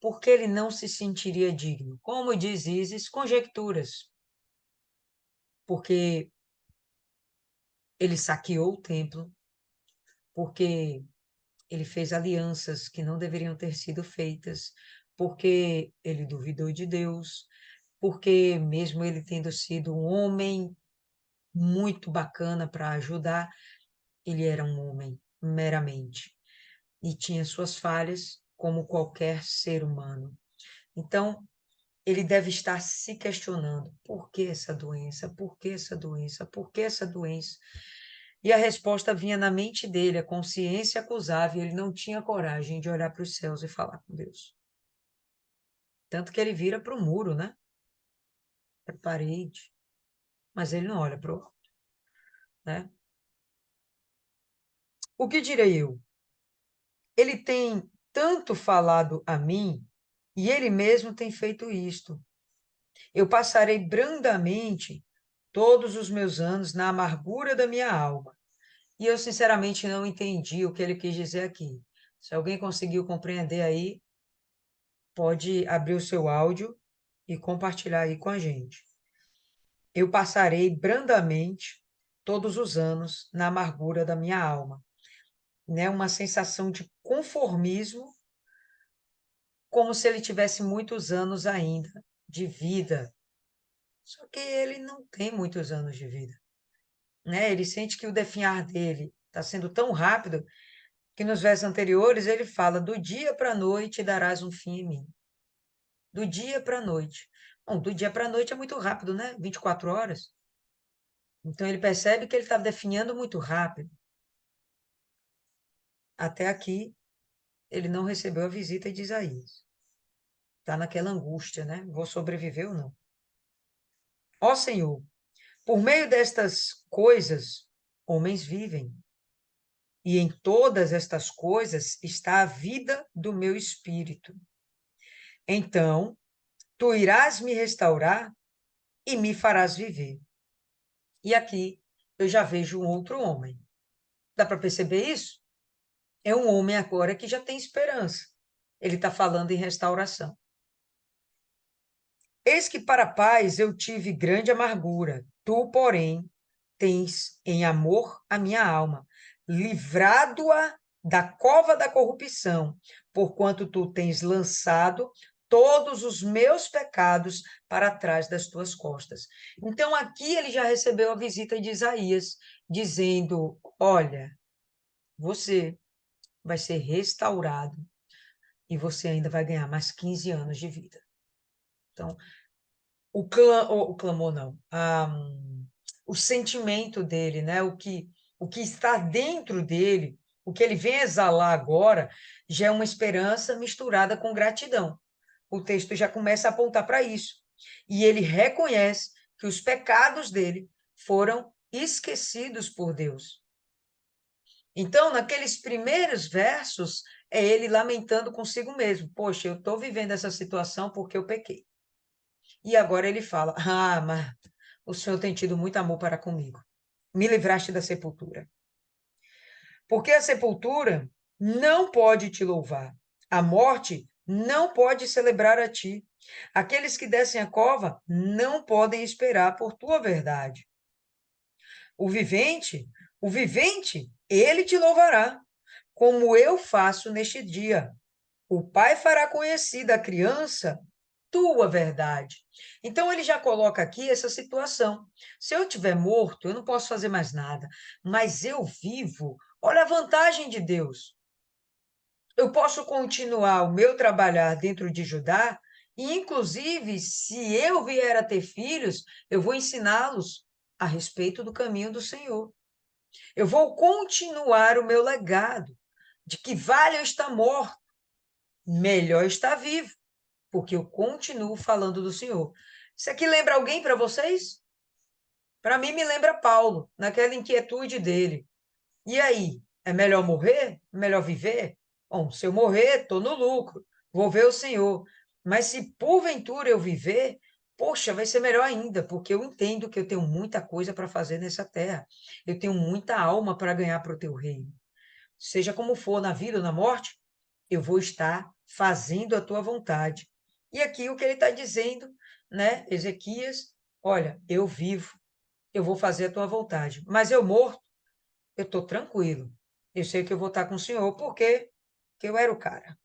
Speaker 1: Porque ele não se sentiria digno? Como diz Isis, conjecturas. Porque ele saqueou o templo, porque ele fez alianças que não deveriam ter sido feitas, porque ele duvidou de Deus, porque mesmo ele tendo sido um homem muito bacana para ajudar, ele era um homem meramente e tinha suas falhas como qualquer ser humano. Então, ele deve estar se questionando: por que essa doença? Por que essa doença? Por que essa doença? E a resposta vinha na mente dele, a consciência acusava, e ele não tinha coragem de olhar para os céus e falar com Deus. Tanto que ele vira para o muro, né? Para a parede. Mas ele não olha para o alto, né? O que direi eu? Ele tem tanto falado a mim, e ele mesmo tem feito isto. Eu passarei brandamente todos os meus anos na amargura da minha alma. E eu, sinceramente, não entendi o que ele quis dizer aqui. Se alguém conseguiu compreender aí, pode abrir o seu áudio e compartilhar aí com a gente. Eu passarei brandamente todos os anos na amargura da minha alma. Né? Uma sensação de conformismo, como se ele tivesse muitos anos ainda de vida. Só que ele não tem muitos anos de vida. Né? Ele sente que o definhar dele está sendo tão rápido que nos versos anteriores ele fala: do dia para a noite darás um fim em mim. Do dia para a noite. Bom, do dia para a noite é muito rápido, né? 24 horas. Então ele percebe que ele está definhando muito rápido. Até aqui ele não recebeu a visita de Isaías. Está naquela angústia, né? Vou sobreviver ou não? Ó Senhor, por meio destas coisas, homens vivem. E em todas estas coisas está a vida do meu espírito. Então, tu irás me restaurar e me farás viver. E aqui eu já vejo um outro homem. Dá para perceber isso? É um homem agora que já tem esperança. Ele está falando em restauração. Eis que para a paz eu tive grande amargura. Tu, porém, tens em amor a minha alma, livrado-a da cova da corrupção, porquanto tu tens lançado todos os meus pecados para trás das tuas costas. Então, aqui ele já recebeu a visita de Isaías, dizendo: olha, você vai ser restaurado e você ainda vai ganhar mais 15 anos de vida. Então, o clamor não, o sentimento dele, né? O que está dentro dele, o que ele vem exalar agora, já é uma esperança misturada com gratidão. O texto já começa a apontar para isso. E ele reconhece que os pecados dele foram esquecidos por Deus. Então, naqueles primeiros versos, é ele lamentando consigo mesmo. Poxa, eu estou vivendo essa situação porque eu pequei. E agora ele fala: ah, mas o Senhor tem tido muito amor para comigo. Me livraste da sepultura. Porque a sepultura não pode te louvar. A morte não pode celebrar a ti. Aqueles que descem a cova não podem esperar por tua verdade. O vivente, ele te louvará, como eu faço neste dia. O Pai fará conhecida a criança tua verdade. Então, ele já coloca aqui essa situação. Se eu estiver morto, eu não posso fazer mais nada, mas eu vivo. Olha a vantagem de Deus. Eu posso continuar o meu trabalhar dentro de Judá, e, inclusive, se eu vier a ter filhos, eu vou ensiná-los a respeito do caminho do Senhor. Eu vou continuar o meu legado de que vale eu estar morto, melhor estar vivo, porque eu continuo falando do Senhor. Isso aqui lembra alguém para vocês? Para mim, me lembra Paulo, naquela inquietude dele. E aí, é melhor morrer? Melhor viver? Bom, se eu morrer, estou no lucro, vou ver o Senhor. Mas se porventura eu viver, poxa, vai ser melhor ainda, porque eu entendo que eu tenho muita coisa para fazer nessa terra. Eu tenho muita alma para ganhar para o teu reino. Seja como for, na vida ou na morte, eu vou estar fazendo a tua vontade. E aqui o que ele está dizendo, né, Ezequias, olha, eu vivo, eu vou fazer a tua vontade, mas eu morto, eu estou tranquilo. Eu sei que eu vou estar com o Senhor, porque eu era o cara.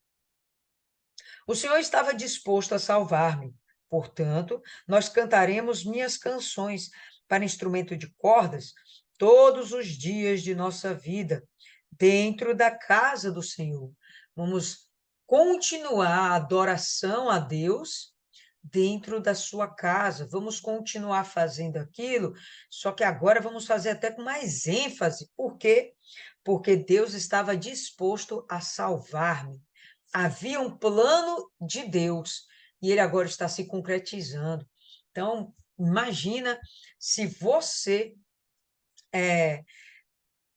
Speaker 1: O Senhor estava disposto a salvar-me. Portanto, nós cantaremos minhas canções para instrumento de cordas todos os dias de nossa vida, dentro da casa do Senhor. Vamos continuar a adoração a Deus dentro da sua casa. Vamos continuar fazendo aquilo, só que agora vamos fazer até com mais ênfase. Por quê? Porque Deus estava disposto a salvar-me. Havia um plano de Deus e ele agora está se concretizando. Então, imagina se você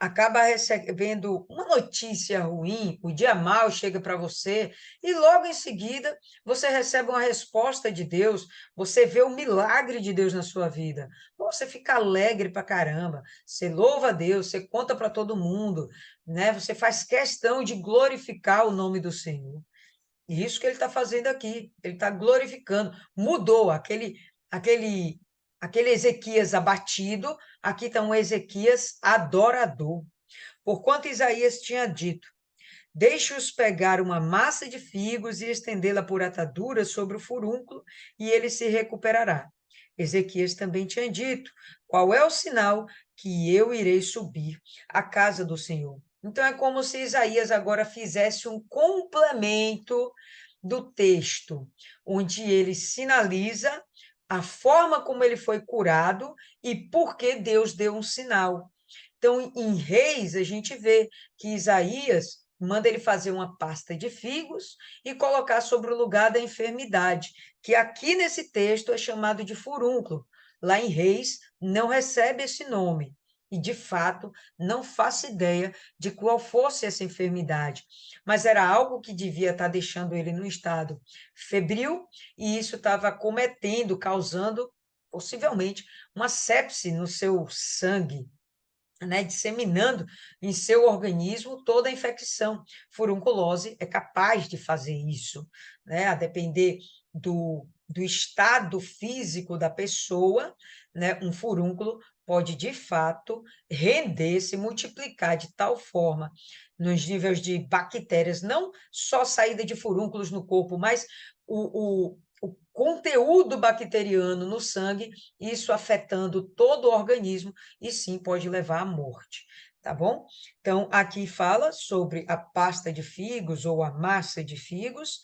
Speaker 1: acaba recebendo uma notícia ruim, o dia mal chega para você, e logo em seguida você recebe uma resposta de Deus, você vê o milagre de Deus na sua vida. Você fica alegre para caramba, você louva a Deus, você conta para todo mundo, né? Você faz questão de glorificar o nome do Senhor. E isso que ele está fazendo aqui, ele está glorificando, mudou aquele Ezequias abatido, aqui está um Ezequias adorador. Porquanto Isaías tinha dito: deixe-os pegar uma massa de figos e estendê-la por atadura sobre o furúnculo, e ele se recuperará. Ezequias também tinha dito: qual é o sinal que eu irei subir à casa do Senhor? Então é como se Isaías agora fizesse um complemento do texto, onde ele sinaliza a forma como ele foi curado e por que Deus deu um sinal. Então, em Reis, a gente vê que Isaías manda ele fazer uma pasta de figos e colocar sobre o lugar da enfermidade, que aqui nesse texto é chamado de furúnculo. Lá em Reis não recebe esse nome. E, de fato, não faço ideia de qual fosse essa enfermidade, mas era algo que devia estar deixando ele num estado febril, e isso estava causando, possivelmente, uma sepse no seu sangue, né, disseminando em seu organismo toda a infecção. Furunculose é capaz de fazer isso, né, a depender do estado físico da pessoa, né, um furúnculo pode, de fato, render, se multiplicar de tal forma nos níveis de bactérias, não só saída de furúnculos no corpo, mas o conteúdo bacteriano no sangue, isso afetando todo o organismo, e sim pode levar à morte, tá bom? Então, aqui fala sobre a pasta de figos ou a massa de figos,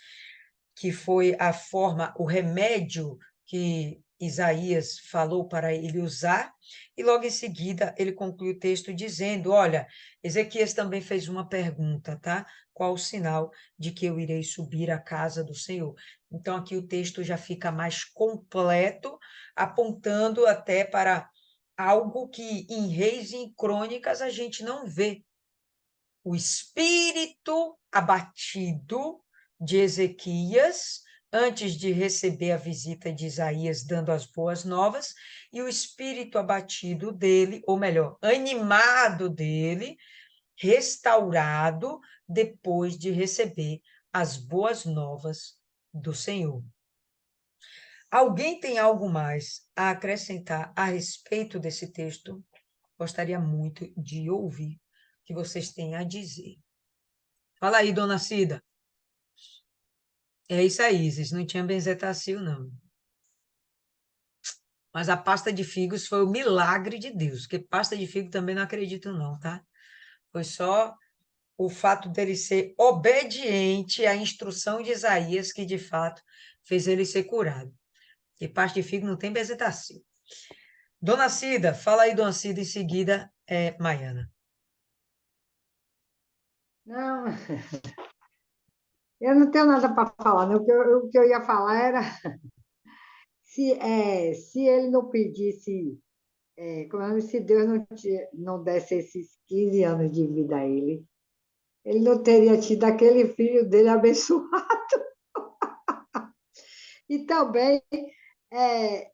Speaker 1: que foi a forma, o remédio que Isaías falou para ele usar, e logo em seguida ele conclui o texto dizendo, olha, Ezequias também fez uma pergunta, tá? Qual o sinal de que eu irei subir à casa do Senhor? Então aqui o texto já fica mais completo, apontando até para algo que em Reis e em Crônicas a gente não vê. O espírito abatido de Ezequias, antes de receber a visita de Isaías dando as boas novas, e o espírito abatido dele, ou melhor, animado dele, restaurado depois de receber as boas novas do Senhor. Alguém tem algo mais a acrescentar a respeito desse texto? Gostaria muito de ouvir o que vocês têm a dizer. Fala aí, dona Cida. É isso aí, Isis, não tinha benzetacil, não. Mas a pasta de figos foi o milagre de Deus, porque pasta de figo também não acredito, não, tá? Foi só o fato dele ser obediente à instrução de Isaías que, de fato, fez ele ser curado. E pasta de figo não tem benzetacil. Dona Cida, fala aí, dona Cida, em seguida, Maiana.
Speaker 5: Não, eu não tenho nada para falar, não. O que eu ia falar era se ele não pedisse, se Deus não desse esses 15 anos de vida a ele não teria tido aquele filho dele abençoado. E também, é,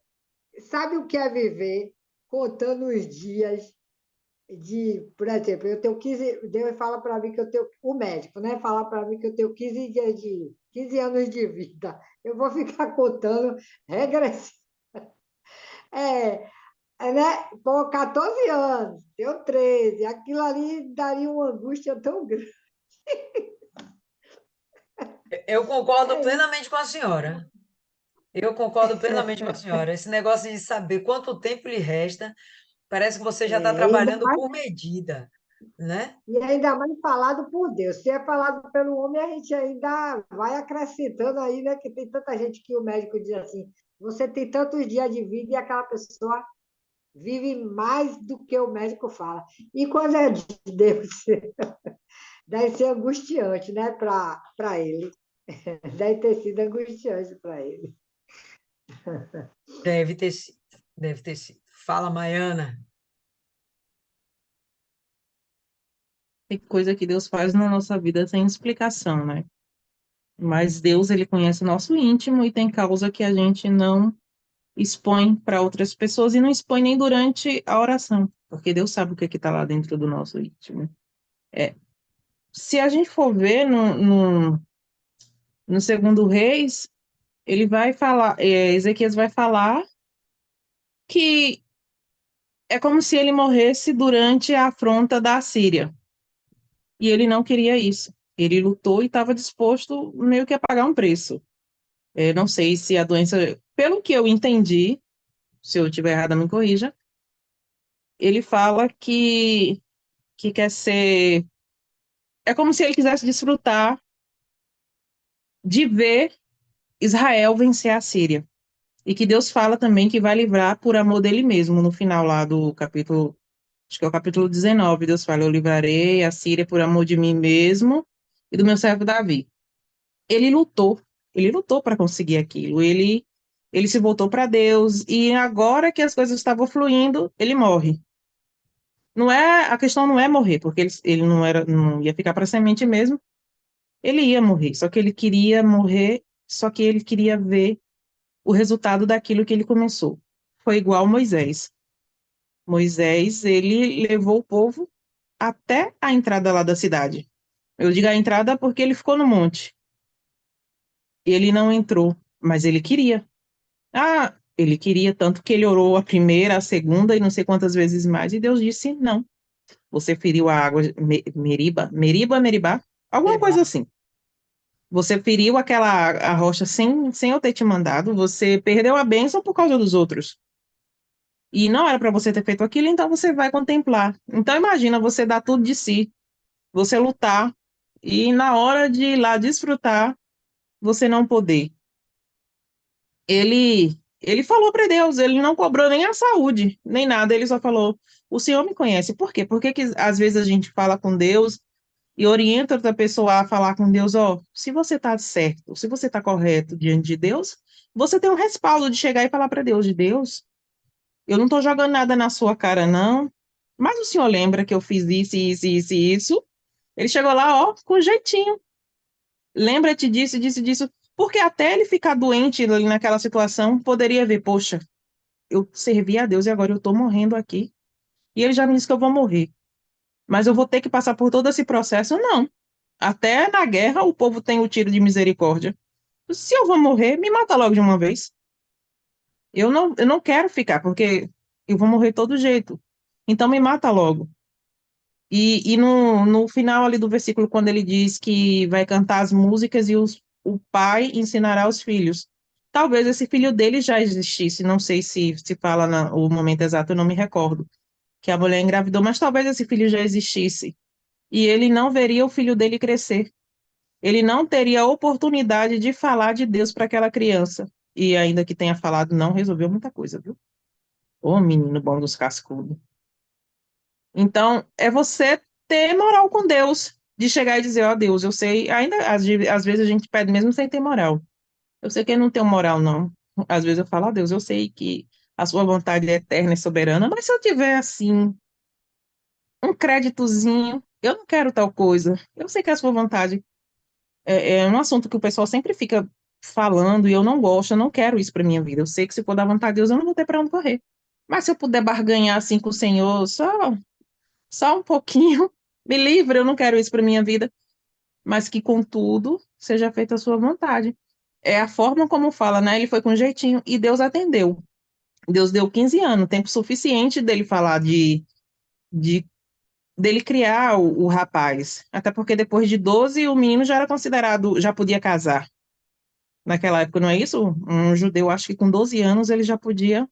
Speaker 5: sabe o que é viver contando os dias por exemplo, eu tenho 15, Deus fala para mim que eu tenho, o médico, né, fala para mim que eu tenho 15 anos de vida. Eu vou ficar contando regressivo. É, né? Pô, 14 anos, tenho 13, aquilo ali daria uma angústia tão grande.
Speaker 1: Eu concordo
Speaker 5: É isso.
Speaker 1: plenamente com a senhora. Eu concordo plenamente com a senhora. Esse negócio de saber quanto tempo lhe resta, parece que você já está
Speaker 5: Ainda
Speaker 1: trabalhando
Speaker 5: mais,
Speaker 1: por medida, né?
Speaker 5: e ainda mais falado por Deus. Se é falado pelo homem, a gente ainda vai acrescentando aí, né? Que tem tanta gente que o médico diz assim: você tem tantos dias de vida e aquela pessoa vive mais do que o médico fala. E quando é de Deus, deve ser angustiante, né, para ele. Deve ter sido angustiante para ele.
Speaker 1: Deve ter sido, deve ter sido. Fala, Maiana.
Speaker 2: Tem coisa que Deus faz na nossa vida sem explicação, né? Mas Deus, ele conhece o nosso íntimo e tem causa que a gente não expõe para outras pessoas e não expõe nem durante a oração, porque Deus sabe o que está lá dentro do nosso íntimo. Se a gente for ver no segundo Reis, ele vai falar, Ezequias vai falar que é como se ele morresse durante a afronta da Assíria. E ele não queria isso. Ele lutou e estava disposto meio que a pagar um preço. Não sei se a doença, pelo que eu entendi, se eu estiver errada, me corrija, ele fala que quer ser. É como se ele quisesse desfrutar de ver Israel vencer a Síria. E que Deus fala também que vai livrar por amor dele mesmo, no final lá do capítulo, acho que é o capítulo 19, Deus fala, eu livrarei a Síria por amor de mim mesmo e do meu servo Davi. Ele lutou para conseguir aquilo, ele se voltou para Deus, e agora que as coisas estavam fluindo, ele morre. A questão não é morrer, porque ele não ia ficar para semente mesmo, ele ia morrer, só que ele queria morrer, só que ele queria ver o resultado daquilo que ele começou. Foi igual Moisés. Moisés, ele levou o povo até a entrada lá da cidade. Eu digo a entrada porque ele ficou no monte. Ele não entrou, mas ele queria. Ah, ele queria tanto que ele orou a primeira, a segunda e não sei quantas vezes mais, e Deus disse: não, você feriu a água, Meribá, alguma coisa assim. Você feriu a rocha sem eu ter te mandado, você perdeu a bênção por causa dos outros. E não era para você ter feito aquilo, então você vai contemplar. Então imagina você dar tudo de si, você lutar, e na hora de ir lá desfrutar, você não poder. Ele falou para Deus, ele não cobrou nem a saúde, nem nada, ele só falou: o Senhor me conhece. Por quê? Porque que às vezes a gente fala com Deus e orienta outra pessoa a falar com Deus: ó, se você está certo, se você está correto diante de Deus, você tem um respaldo de chegar e falar para Deus: de Deus, eu não estou jogando nada na sua cara, não, mas o Senhor lembra que eu fiz isso, isso, isso e isso. Ele chegou lá, ó, com jeitinho. Lembra-te disso, disso, disso. Porque até ele ficar doente ali naquela situação, poderia ver: poxa, eu servi a Deus e agora eu estou morrendo aqui. E ele já me disse que eu vou morrer. Mas eu vou ter que passar por todo esse processo? Não. Até na guerra o povo tem o tiro de misericórdia. Se eu vou morrer, me mata logo de uma vez. Eu não quero ficar, porque eu vou morrer de todo jeito. Então me mata logo. E no final ali do versículo, quando ele diz que vai cantar as músicas e o pai ensinará os filhos. Talvez esse filho dele já existisse, não sei se fala o momento exato, eu não me recordo, que a mulher engravidou, mas talvez esse filho já existisse. E ele não veria o filho dele crescer. Ele não teria a oportunidade de falar de Deus para aquela criança. E ainda que tenha falado, não resolveu muita coisa, viu? Ô, menino bom dos cascudos. Então, é você ter moral com Deus, de chegar e dizer: ó, Deus, eu sei, ainda às vezes a gente pede mesmo sem ter moral. Eu sei que eu não tenho moral, não. Às vezes eu falo: ó, Deus, eu sei que a sua vontade é eterna e soberana, mas se eu tiver, assim, um créditozinho, eu não quero tal coisa. Eu sei que a sua vontade é um assunto que o pessoal sempre fica falando e eu não gosto, eu não quero isso para minha vida. Eu sei que se for da vontade de Deus, eu não vou ter para onde correr. Mas se eu puder barganhar assim com o Senhor, só um pouquinho, me livre, eu não quero isso para minha vida, mas que contudo seja feita a sua vontade. É a forma como fala, né? Ele foi com jeitinho e Deus atendeu. Deus deu 15 anos, tempo suficiente dele falar de dele criar o rapaz. Até porque depois de 12 o menino já era considerado, já podia casar. Naquela época, não é isso? Um judeu, acho que com 12 anos ele já podia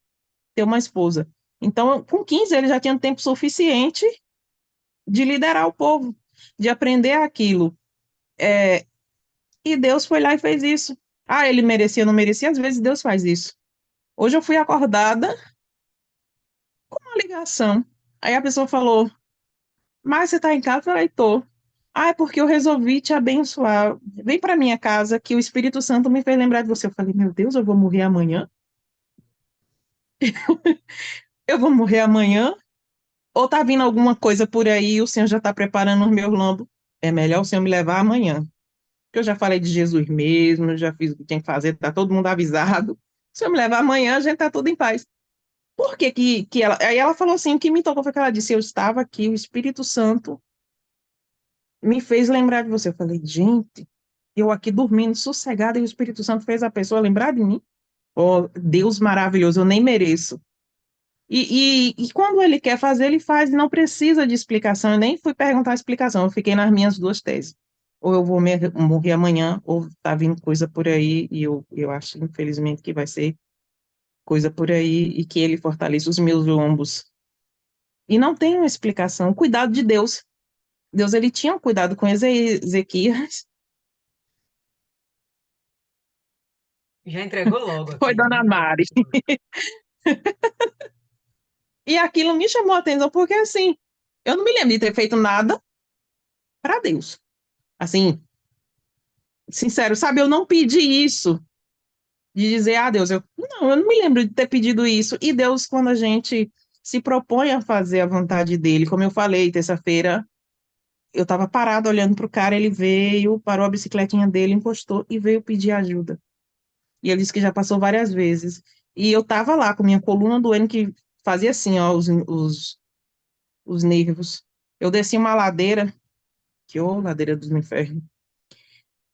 Speaker 2: ter uma esposa. Então, com 15 ele já tinha tempo suficiente de liderar o povo, de aprender aquilo. E Deus foi lá e fez isso. Ah, ele merecia, não merecia? Às vezes Deus faz isso. Hoje eu fui acordada com uma ligação. Aí a pessoa falou: mas você está em casa? Eu falei: tô. Ah, é porque eu resolvi te abençoar. Vem para minha casa que o Espírito Santo me fez lembrar de você. Eu falei: meu Deus, eu vou morrer amanhã? Eu vou morrer amanhã? Ou tá vindo alguma coisa por aí e o Senhor já está preparando os meus lombos? É melhor o Senhor me levar amanhã. Porque eu já falei de Jesus mesmo, eu já fiz o que tinha que fazer, tá todo mundo avisado. Se eu me levar amanhã, a gente tá tudo em paz. Por que que ela... Aí ela falou assim, o que me tocou foi que ela disse: eu estava aqui, o Espírito Santo me fez lembrar de você. Eu falei: gente, eu aqui dormindo sossegada e o Espírito Santo fez a pessoa lembrar de mim? Oh, Deus maravilhoso, eu nem mereço. E quando ele quer fazer, ele faz, não precisa de explicação. Eu nem fui perguntar a explicação, eu fiquei nas minhas duas teses. Ou eu vou morrer amanhã, ou tá vindo coisa por aí, e eu acho, infelizmente, que vai ser coisa por aí, e que ele fortaleça os meus lombos. E não tem uma explicação. Cuidado de Deus. Deus, ele tinha um cuidado com Ezequias.
Speaker 1: Já entregou logo
Speaker 2: Foi
Speaker 1: aqui,
Speaker 2: Dona
Speaker 1: né?
Speaker 2: Mari. E aquilo me chamou a atenção, porque assim, eu não me lembro de ter feito nada para Deus. Assim, sincero, sabe? Eu não pedi isso, de dizer, ah, Deus, eu não me lembro de ter pedido isso. E Deus, quando a gente se propõe a fazer a vontade dele, como eu falei, terça-feira, eu estava parada olhando para o cara, ele veio, parou a bicicletinha dele, encostou e veio pedir ajuda. E ele disse que já passou várias vezes. E eu estava lá com minha coluna doendo, que fazia assim, ó, os nervos. Eu desci uma ladeira, que ô, ladeira dos infernos.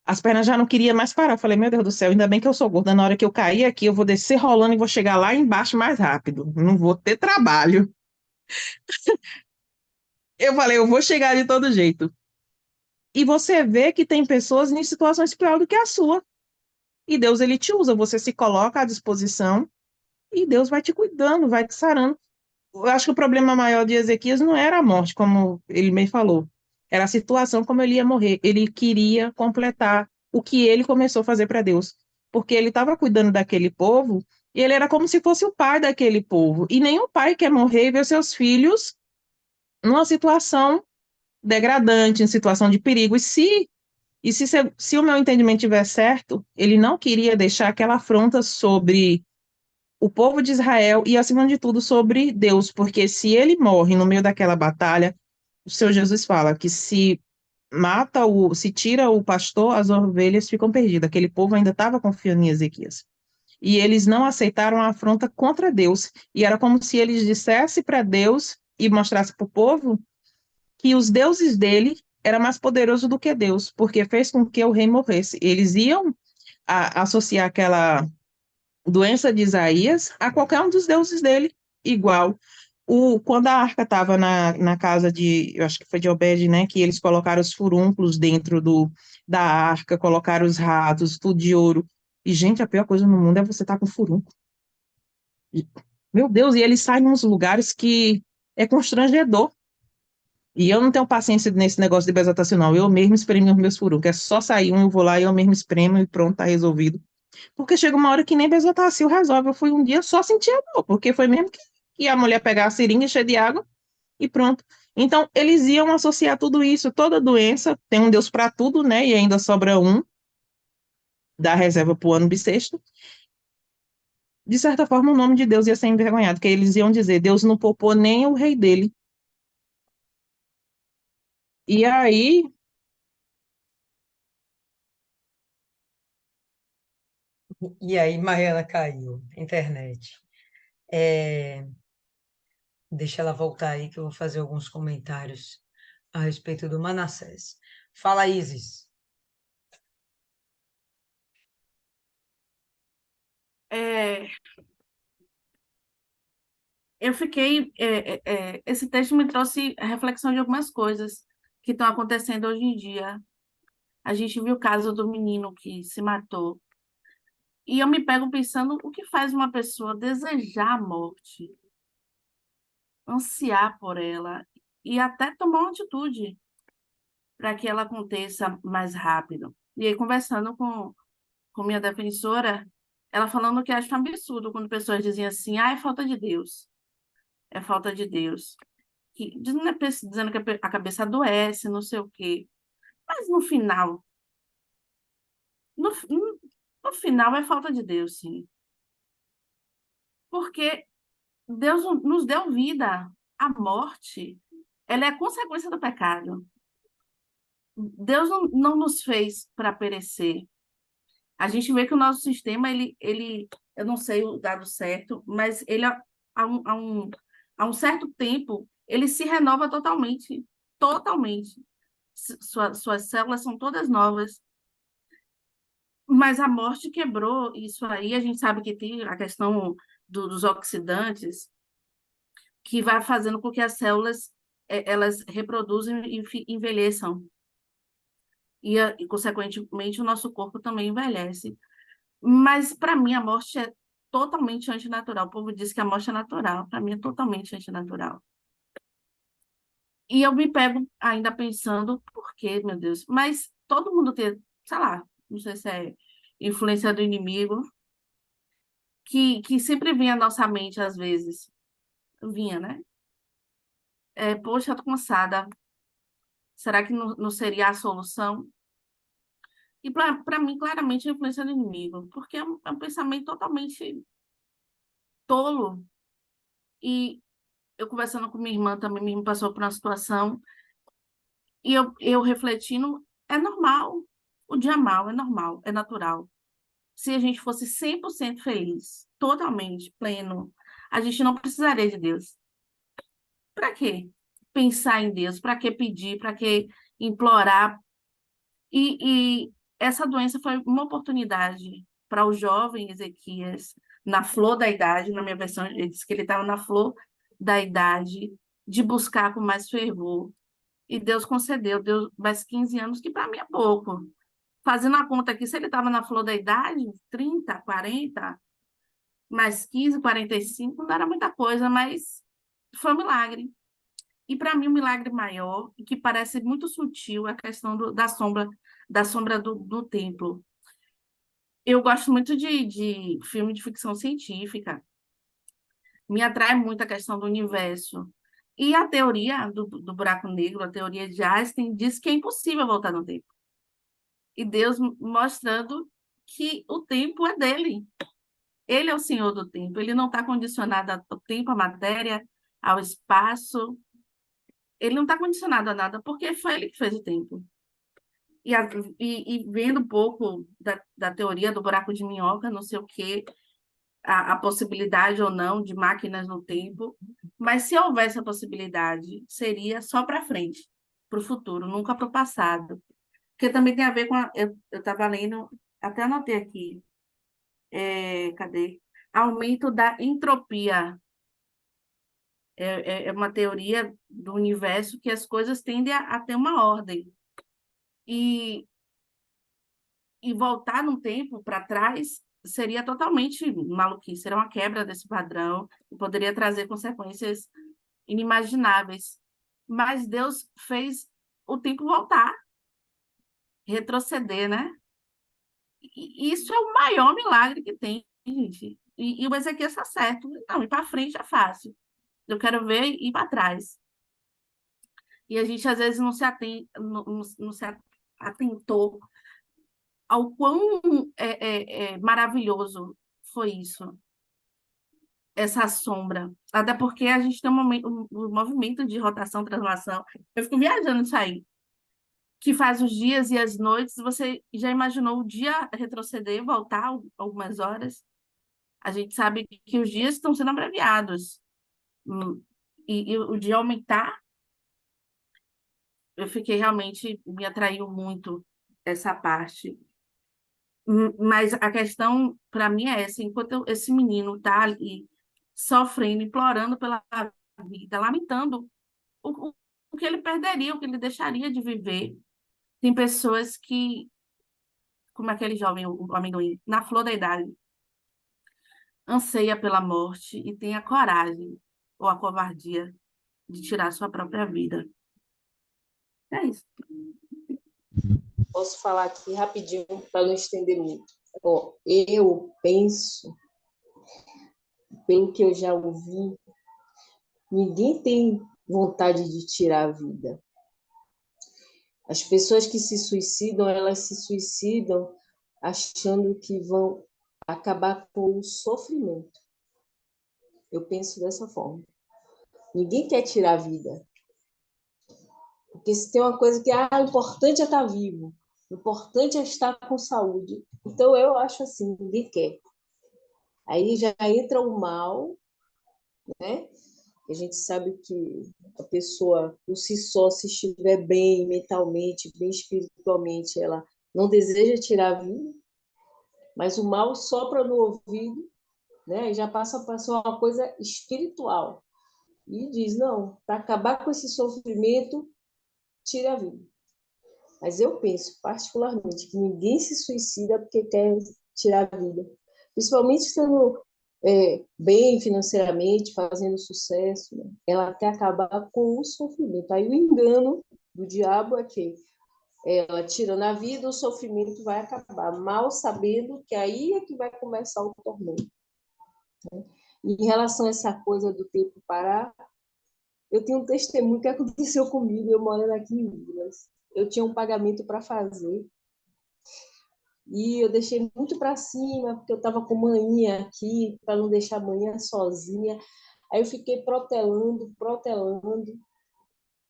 Speaker 2: As pernas já não queriam mais parar. Eu falei, meu Deus do céu, ainda bem que eu sou gorda. Na hora que eu cair aqui, eu vou descer rolando e vou chegar lá embaixo mais rápido. Não vou ter trabalho. Eu falei, eu vou chegar de todo jeito. E você vê que tem pessoas em situações piores do que a sua. E Deus, ele te usa. Você se coloca à disposição e Deus vai te cuidando, vai te sarando. Eu acho que o problema maior de Ezequias não era a morte, como ele me falou. Era a situação como ele ia morrer. Ele queria completar o que ele começou a fazer para Deus. Porque ele estava cuidando daquele povo e ele era como se fosse o pai daquele povo. E nenhum pai quer morrer e ver seus filhos numa situação degradante, em situação de perigo. Se o meu entendimento estiver certo, ele não queria deixar aquela afronta sobre o povo de Israel e, acima de tudo, sobre Deus, porque se ele morre no meio daquela batalha, o Senhor Jesus fala que se tira o pastor, as ovelhas ficam perdidas. Aquele povo ainda estava confiando em Ezequias. E eles não aceitaram a afronta contra Deus. E era como se eles dissessem para Deus e mostrassem para o povo que os deuses dele era mais poderoso do que Deus, porque fez com que o rei morresse. Eles iam associar aquela doença de Isaías a qualquer um dos deuses dele, igual. Quando a arca estava na casa de, eu acho que foi de Obed, né, que eles colocaram os furúnculos dentro da arca, colocaram os ratos, tudo de ouro. E, gente, a pior coisa no mundo é você estar com furúnculo. Meu Deus, e eles saem nos lugares que é constrangedor. E eu não tenho paciência nesse negócio de besotacional. Eu mesmo espremo os meus furúnculos. É só sair um, eu vou lá e eu mesmo espremo e pronto, tá resolvido. Porque chega uma hora que nem Bezetacil resolve. Eu fui um dia só sentir a dor, porque foi mesmo que a mulher pegar a seringa cheia de água e pronto. Então, eles iam associar tudo isso, toda doença, tem um Deus para tudo, né? E ainda sobra um, da reserva para o ano bissexto. De certa forma, o nome de Deus ia ser envergonhado, porque eles iam dizer, Deus não poupou nem o rei dele. E aí,
Speaker 1: E aí, Maela caiu, internet. É, deixa ela voltar aí que eu vou fazer alguns comentários a respeito do Manassés. Fala, Isis.
Speaker 3: É, eu fiquei. Esse texto me trouxe a reflexão de algumas coisas que estão acontecendo hoje em dia. A gente viu o caso do menino que se matou. E eu me pego pensando o que faz uma pessoa desejar a morte, ansiar por ela e até tomar uma atitude para que ela aconteça mais rápido. E aí, conversando com minha defensora, ela falando que acha um absurdo quando pessoas dizem assim, ah, é falta de Deus, é falta de Deus. Dizendo que a cabeça adoece, não sei o quê. Mas no final, no, no final é falta de Deus, sim. Porque Deus nos deu vida. A morte, ela é a consequência do pecado. Deus não nos fez para perecer. A gente vê que o nosso sistema, eu não sei o dado certo, mas ele, há um certo tempo, ele se renova totalmente. Totalmente. Suas células são todas novas. Mas a morte quebrou isso aí. A gente sabe que tem a questão dos oxidantes, que vai fazendo com que as células elas reproduzem e envelheçam. E, consequentemente, o nosso corpo também envelhece. Mas, para mim, a morte é totalmente antinatural. O povo diz que a morte é natural. Para mim, é totalmente antinatural. E eu me pego ainda pensando, por quê, meu Deus? Mas todo mundo tem, sei lá, não sei se é influência do inimigo, que sempre vinha à nossa mente, às vezes. Vinha, né? Poxa, eu tô cansada. Será que não seria a solução? E para mim, claramente, é a influência do inimigo, porque é um pensamento totalmente tolo. E eu conversando com minha irmã também, minha irmã passou por uma situação, e eu refletindo, é normal. O dia mal é normal, é natural. Se a gente fosse 100% feliz, totalmente pleno, a gente não precisaria de Deus. Para quê pensar em Deus? Para que pedir? Para que implorar? E essa doença foi uma oportunidade para o jovem Ezequias, na flor da idade, na minha versão, ele disse que ele estava na flor da idade, de buscar com mais fervor. E Deus concedeu, deu mais 15 anos, que para mim é pouco. Fazendo a conta aqui, se ele estava na flor da idade, 30, 40, mais 15, 45, não era muita coisa, mas foi um milagre. E para mim, o milagre maior, e que parece muito sutil, é a questão da sombra do templo. Eu gosto muito de filme de ficção científica. Me atrai muito a questão do universo. E a teoria do buraco negro, a teoria de Einstein, diz que é impossível voltar no tempo. E Deus mostrando que o tempo é dele. Ele é o Senhor do tempo. Ele não está condicionado ao tempo, à matéria, ao espaço. Ele não está condicionado a nada, porque foi ele que fez o tempo. E vendo um pouco da teoria do buraco de minhoca, não sei o quê, a possibilidade ou não de máquinas no tempo, mas se houvesse a possibilidade, seria só para frente, para o futuro, nunca para o passado. Porque também tem a ver com. Eu estava lendo, até anotei aqui, cadê? Aumento da entropia. É uma teoria do universo que as coisas tendem a ter uma ordem. E voltar num tempo para trás seria totalmente maluquice, seria uma quebra desse padrão e poderia trazer consequências inimagináveis. Mas Deus fez o tempo voltar, retroceder, né? E isso é o maior milagre que tem, gente. E o Ezequiel está certo. Não, ir para frente é fácil. Eu quero ver ir para trás. E a gente, às vezes, não se atentou ao quão maravilhoso foi isso, essa sombra. Até porque a gente tem um movimento de rotação, translação. Eu fico viajando nisso aí, que faz os dias e as noites. Você já imaginou o dia retroceder, voltar algumas horas? A gente sabe que os dias estão sendo abreviados. E o dia aumentar, eu fiquei realmente, me atraiu muito essa parte. Mas a questão, para mim, é essa: enquanto esse menino está ali sofrendo, implorando pela vida, lamentando o, o, o que ele perderia, o que ele deixaria de viver, tem pessoas que, como aquele jovem, o amendoim, na flor da idade, anseia pela morte e tem a coragem ou a covardia de tirar sua própria vida. É isso.
Speaker 4: Posso falar aqui rapidinho para não estender muito. Ó, eu penso, pelo que eu já ouvi, ninguém tem vontade de tirar a vida. As pessoas que se suicidam, elas se suicidam achando que vão acabar com o sofrimento. Eu penso dessa forma. Ninguém quer tirar a vida. Porque se tem uma coisa que o importante é estar vivo, o importante é estar com saúde. Então, eu acho assim, ninguém quer. Aí já entra o mal, né? A gente sabe que a pessoa, por si só, se estiver bem mentalmente, bem espiritualmente, ela não deseja tirar a vida, mas o mal sopra no ouvido, né? E já passa a ser uma coisa espiritual. E diz, não, para acabar com esse sofrimento, tira a vida. Mas eu penso, particularmente, que ninguém se suicida porque quer tirar a vida. Principalmente estando bem financeiramente, fazendo sucesso, né? Ela quer acabar com o sofrimento. Aí o engano do diabo é que ela tirando a vida, o sofrimento vai acabar, mal sabendo que aí é que vai começar o tormento. Né? Em relação a essa coisa do tempo parar, eu tenho um testemunho que aconteceu comigo, eu morando aqui em Minas. Eu tinha um pagamento para fazer. E eu deixei muito para cima, porque eu estava com manhã aqui, para não deixar a manhã sozinha. Aí eu fiquei protelando, protelando.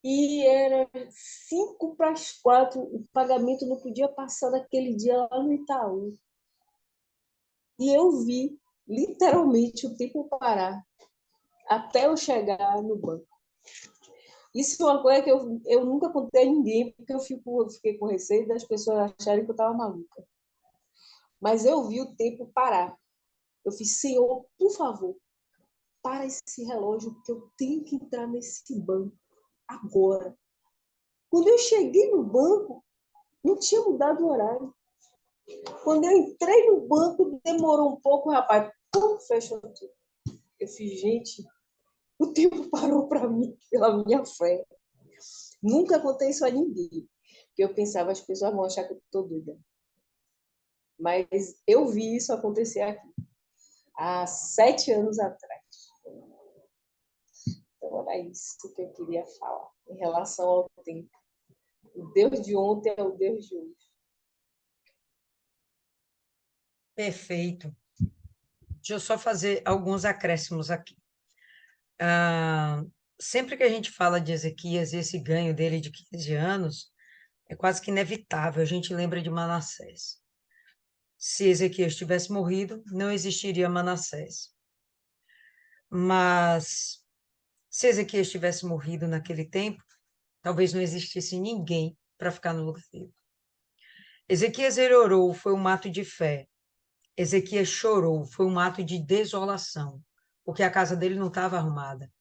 Speaker 4: E era 5 para as 4, o pagamento não podia passar daquele dia lá no Itaú. E eu vi, literalmente, o tempo parar até eu chegar no banco. Isso é uma coisa que eu nunca contei a ninguém, porque eu fiquei com receio das pessoas acharem que eu estava maluca. Mas eu vi o tempo parar. Eu fiz, Senhor, por favor, para esse relógio, porque eu tenho que entrar nesse banco agora. Quando eu cheguei no banco, não tinha mudado o horário. Quando eu entrei no banco, demorou um pouco, rapaz, pum, fechou tudo. Eu fiz, gente, o tempo parou para mim, pela minha fé. Nunca contei isso a ninguém, porque eu pensava, as pessoas vão achar que eu estou doida. Mas eu vi isso acontecer aqui, há 7 anos atrás. Então, era isso que eu queria falar, em relação ao tempo. O Deus de ontem é o Deus de hoje.
Speaker 1: Perfeito. Deixa eu só fazer alguns acréscimos aqui. Sempre que a gente fala de Ezequias e esse ganho dele de 15 anos, é quase que inevitável, a gente lembra de Manassés. Se Ezequias tivesse morrido, não existiria Manassés. Mas se Ezequias tivesse morrido naquele tempo, talvez não existisse ninguém para ficar no lugar dele. Ezequias ele orou, foi um ato de fé. Ezequias chorou, foi um ato de desolação, porque a casa dele não estava arrumada.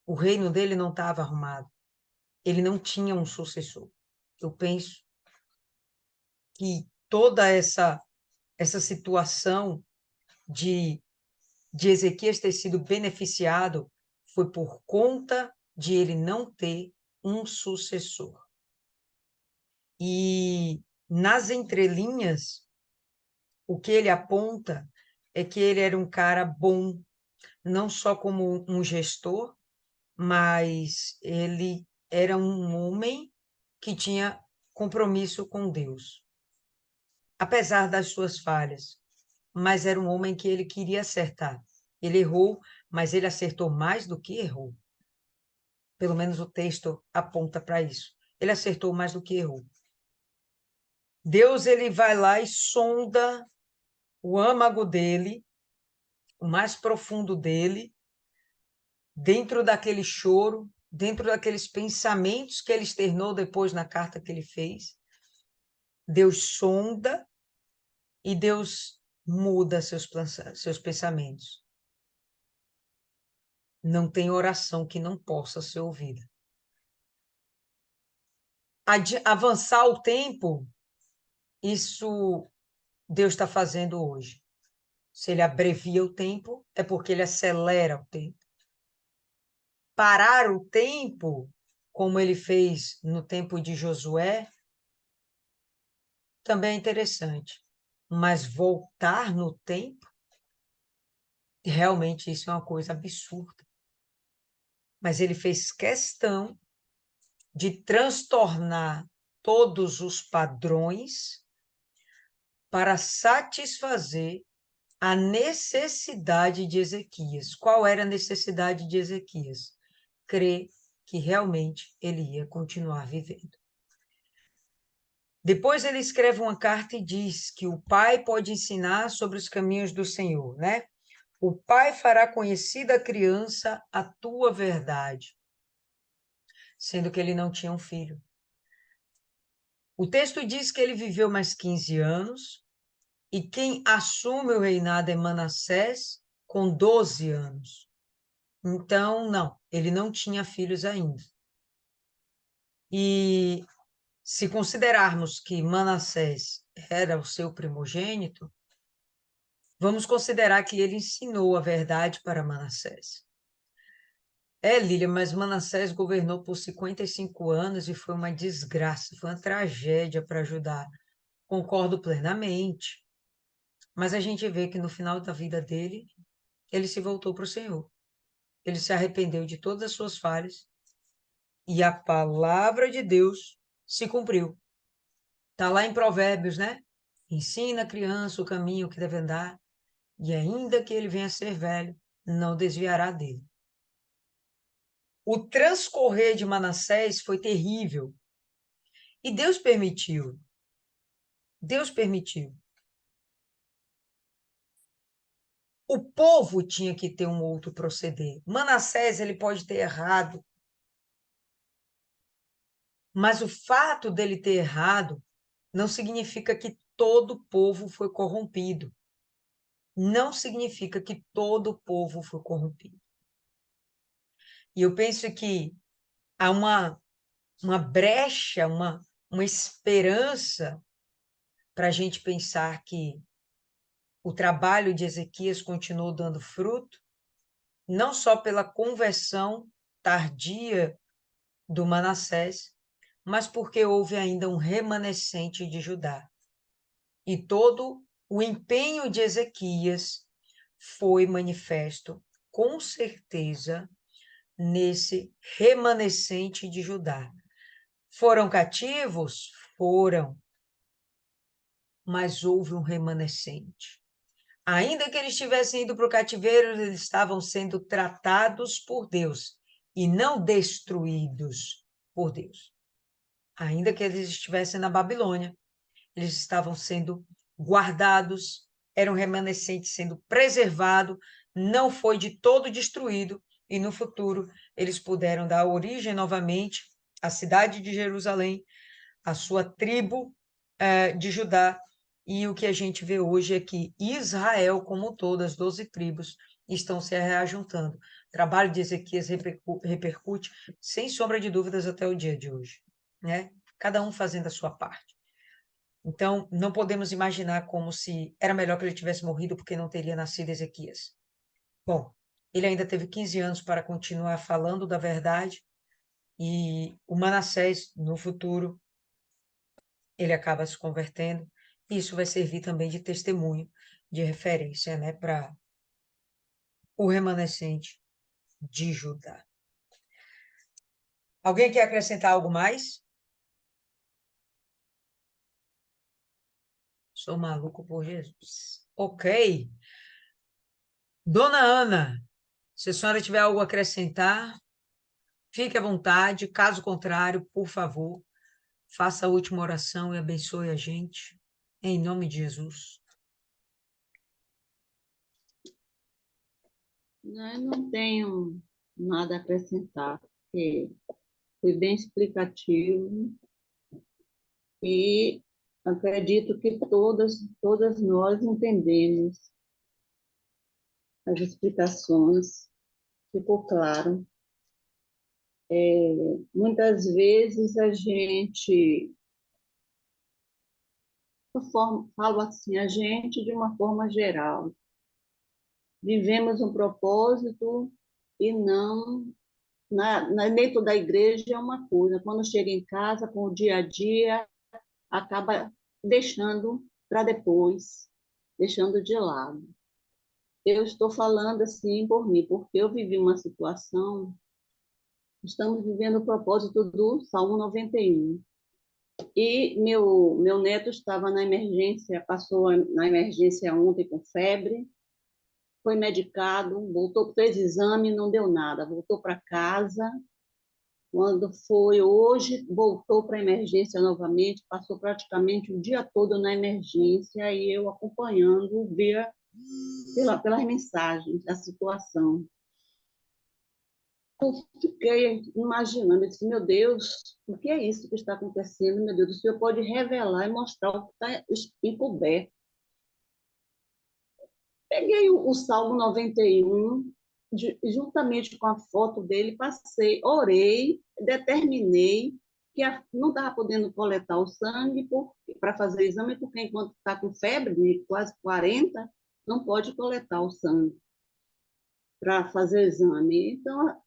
Speaker 1: O reino dele não estava arrumado. Ele não tinha um sucessor. Eu penso que toda essa situação de Ezequias ter sido beneficiado foi por conta de ele não ter um sucessor. E nas entrelinhas, o que ele aponta é que ele era um cara bom, não só como um gestor, mas ele era um homem que tinha compromisso com Deus, apesar das suas falhas, mas era um homem que ele queria acertar. Ele errou, mas ele acertou mais do que errou. Pelo menos o texto aponta para isso. Ele acertou mais do que errou. Deus ele vai lá e sonda o âmago dele, o mais profundo dele, dentro daquele choro, dentro daqueles pensamentos que ele externou depois na carta que ele fez. Deus sonda e Deus muda seus pensamentos. Não tem oração que não possa ser ouvida. Avançar o tempo, isso Deus está fazendo hoje. Se ele abrevia o tempo, é porque ele acelera o tempo. Parar o tempo, como ele fez no tempo de Josué, também é interessante. Mas voltar no tempo, realmente isso é uma coisa absurda. Mas ele fez questão de transtornar todos os padrões para satisfazer a necessidade de Ezequias. Qual era a necessidade de Ezequias? Crer que realmente ele ia continuar vivendo. Depois ele escreve uma carta e diz que o pai pode ensinar sobre os caminhos do Senhor, né? O pai fará conhecida a criança a tua verdade, sendo que ele não tinha um filho. O texto diz que ele viveu mais 15 anos e quem assume o reinado é Manassés com 12 anos. Então, não, ele não tinha filhos ainda. E se considerarmos que Manassés era o seu primogênito, vamos considerar que ele ensinou a verdade para Manassés. Lília, mas Manassés governou por 55 anos e foi uma desgraça, foi uma tragédia para Judá. Concordo plenamente. Mas a gente vê que no final da vida dele, ele se voltou para o Senhor. Ele se arrependeu de todas as suas falhas e a palavra de Deus se cumpriu. Está lá em Provérbios, né? Ensina a criança o caminho que deve andar, e ainda que ele venha a ser velho, não desviará dele. O transcorrer de Manassés foi terrível. E Deus permitiu. Deus permitiu. O povo tinha que ter um outro proceder. Manassés, ele pode ter errado, mas o fato dele ter errado não significa que todo o povo foi corrompido. Não significa que todo o povo foi corrompido. E eu penso que há uma brecha, uma esperança para a gente pensar que o trabalho de Ezequias continuou dando fruto, não só pela conversão tardia do Manassés, mas porque houve ainda um remanescente de Judá. E todo o empenho de Ezequias foi manifesto, com certeza, nesse remanescente de Judá. Foram cativos? Foram, mas houve um remanescente. Ainda que eles tivessem ido para o cativeiro, eles estavam sendo tratados por Deus e não destruídos por Deus. Ainda que eles estivessem na Babilônia, eles estavam sendo guardados, eram remanescentes sendo preservados, não foi de todo destruído, e no futuro eles puderam dar origem novamente à cidade de Jerusalém, à sua tribo de Judá, e o que a gente vê hoje é que Israel, como um todo, as 12 tribos, estão se reajuntando. O trabalho de Ezequias repercute, sem sombra de dúvidas, até o dia de hoje, né? Cada um fazendo a sua parte. Então, não podemos imaginar como se era melhor que ele tivesse morrido porque não teria nascido Ezequias. Bom, ele ainda teve 15 anos para continuar falando da verdade, e o Manassés, no futuro, ele acaba se convertendo, e isso vai servir também de testemunho, de referência, né, para o remanescente de Judá. Alguém quer acrescentar algo mais? Sou maluco por Jesus. Ok. Dona Ana, se a senhora tiver algo a acrescentar, fique à vontade. Caso contrário, por favor, faça a última oração e abençoe a gente. Em nome de Jesus.
Speaker 6: Eu não tenho nada a acrescentar, porque foi bem explicativo e acredito que todas nós entendemos as explicações, ficou claro. Muitas vezes a gente, falo assim, a gente de uma forma geral, vivemos um propósito e não dentro da igreja é uma coisa, quando chega em casa, com o dia a dia, acaba deixando para depois, deixando de lado. Eu estou falando assim por mim, porque eu vivi uma situação, estamos vivendo o propósito do Salmo 91. E meu neto estava na emergência, passou na emergência ontem com febre, foi medicado, voltou, fez exame, não deu nada, voltou para casa. Quando foi hoje, voltou para a emergência novamente, passou praticamente o dia todo na emergência e eu acompanhando via pelas mensagens a situação. Eu fiquei imaginando, eu disse, meu Deus, o que é isso que está acontecendo? Meu Deus, o Senhor pode revelar e mostrar o que está encoberto. Peguei o Salmo 91, juntamente com a foto dele, passei, orei, determinei que não estava podendo coletar o sangue para fazer exame, porque enquanto está com febre, de quase 40, não pode coletar o sangue para fazer exame. Então,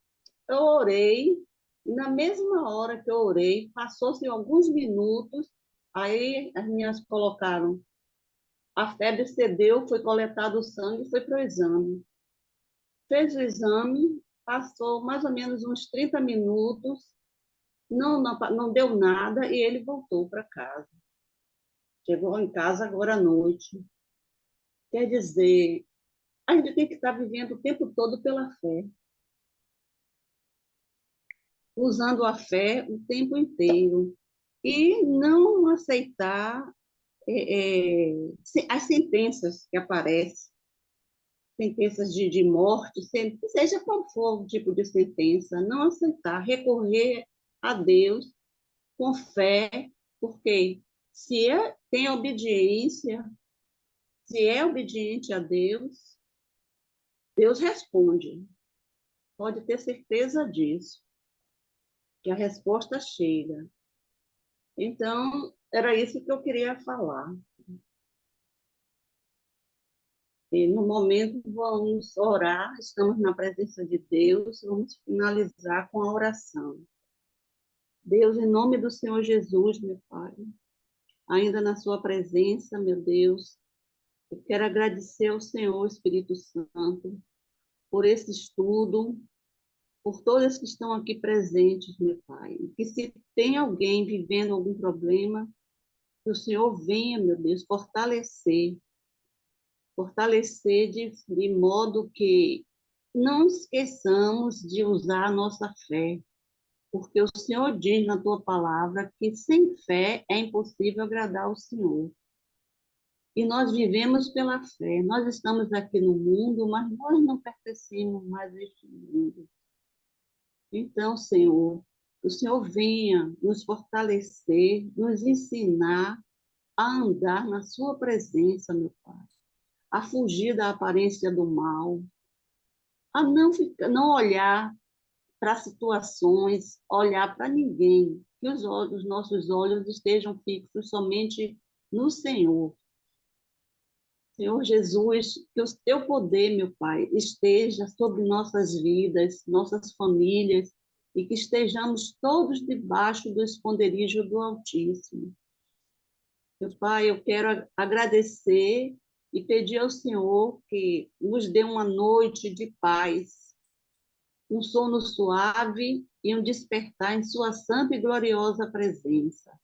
Speaker 6: eu orei, e na mesma hora que eu orei, passou-se alguns minutos, aí as minhas colocaram, a febre cedeu, foi coletado o sangue e foi para o exame. Fez o exame, passou mais ou menos uns 30 minutos, não deu nada e ele voltou para casa. chegou em casa agora à noite. Quer dizer, a gente tem que estar vivendo o tempo todo pela fé, usando a fé o tempo inteiro e não aceitar as sentenças que aparecem, sentenças de morte, seja qual for o tipo de sentença, não aceitar, recorrer a Deus com fé, porque tem obediência, se é obediente a Deus, Deus responde. Pode ter certeza disso, que a resposta chega. Então, era isso que eu queria falar. E no momento, vamos orar, estamos na presença de Deus, vamos finalizar com a oração. Deus, em nome do Senhor Jesus, meu Pai, ainda na sua presença, meu Deus, eu quero agradecer ao Senhor, Espírito Santo, por esse estudo, por todas que estão aqui presentes, meu Pai. E que se tem alguém vivendo algum problema, que o Senhor venha, meu Deus, fortalecer de modo que não esqueçamos de usar a nossa fé, porque o Senhor diz na tua palavra que sem fé é impossível agradar ao Senhor. E nós vivemos pela fé. Nós estamos aqui no mundo, mas nós não pertencemos mais a este mundo. Então, Senhor, que o Senhor venha nos fortalecer, nos ensinar a andar na sua presença, meu Pai, a fugir da aparência do mal, a não olhar para situações, olhar para ninguém, que os nossos olhos estejam fixos somente no Senhor. Senhor Jesus, que o teu poder, meu Pai, esteja sobre nossas vidas, nossas famílias, e que estejamos todos debaixo do esconderijo do Altíssimo. Meu Pai, eu quero agradecer e pedir ao Senhor que nos dê uma noite de paz, um sono suave e um despertar em sua santa e gloriosa presença.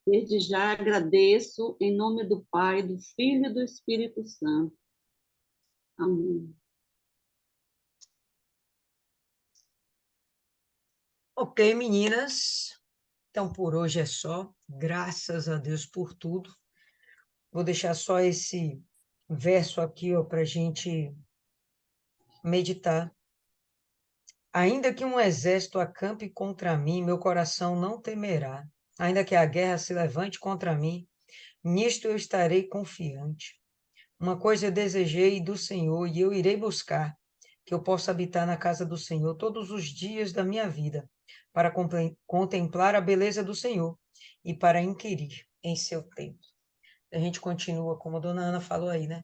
Speaker 6: Desde já agradeço em nome do Pai, do Filho e do Espírito Santo. Amém.
Speaker 1: Ok, meninas. Então, por hoje é só. Graças a Deus por tudo. Vou deixar só esse verso aqui, ó, para a gente meditar. Ainda que um exército acampe contra mim, meu coração não temerá. Ainda que a guerra se levante contra mim, nisto eu estarei confiante. Uma coisa eu desejei do Senhor e eu irei buscar, que eu possa habitar na casa do Senhor todos os dias da minha vida, para contemplar a beleza do Senhor e para inquirir em seu templo. A gente continua, como a dona Ana falou aí, né?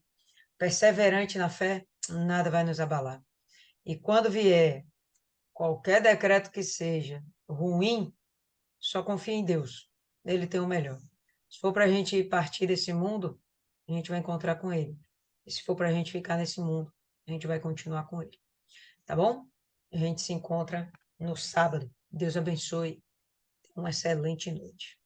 Speaker 1: Perseverante na fé, nada vai nos abalar. E quando vier qualquer decreto que seja ruim, só confia em Deus. Ele tem o melhor. Se for para a gente partir desse mundo, a gente vai encontrar com ele. E se for para a gente ficar nesse mundo, a gente vai continuar com ele. Tá bom? A gente se encontra no sábado. Deus abençoe. Uma excelente noite.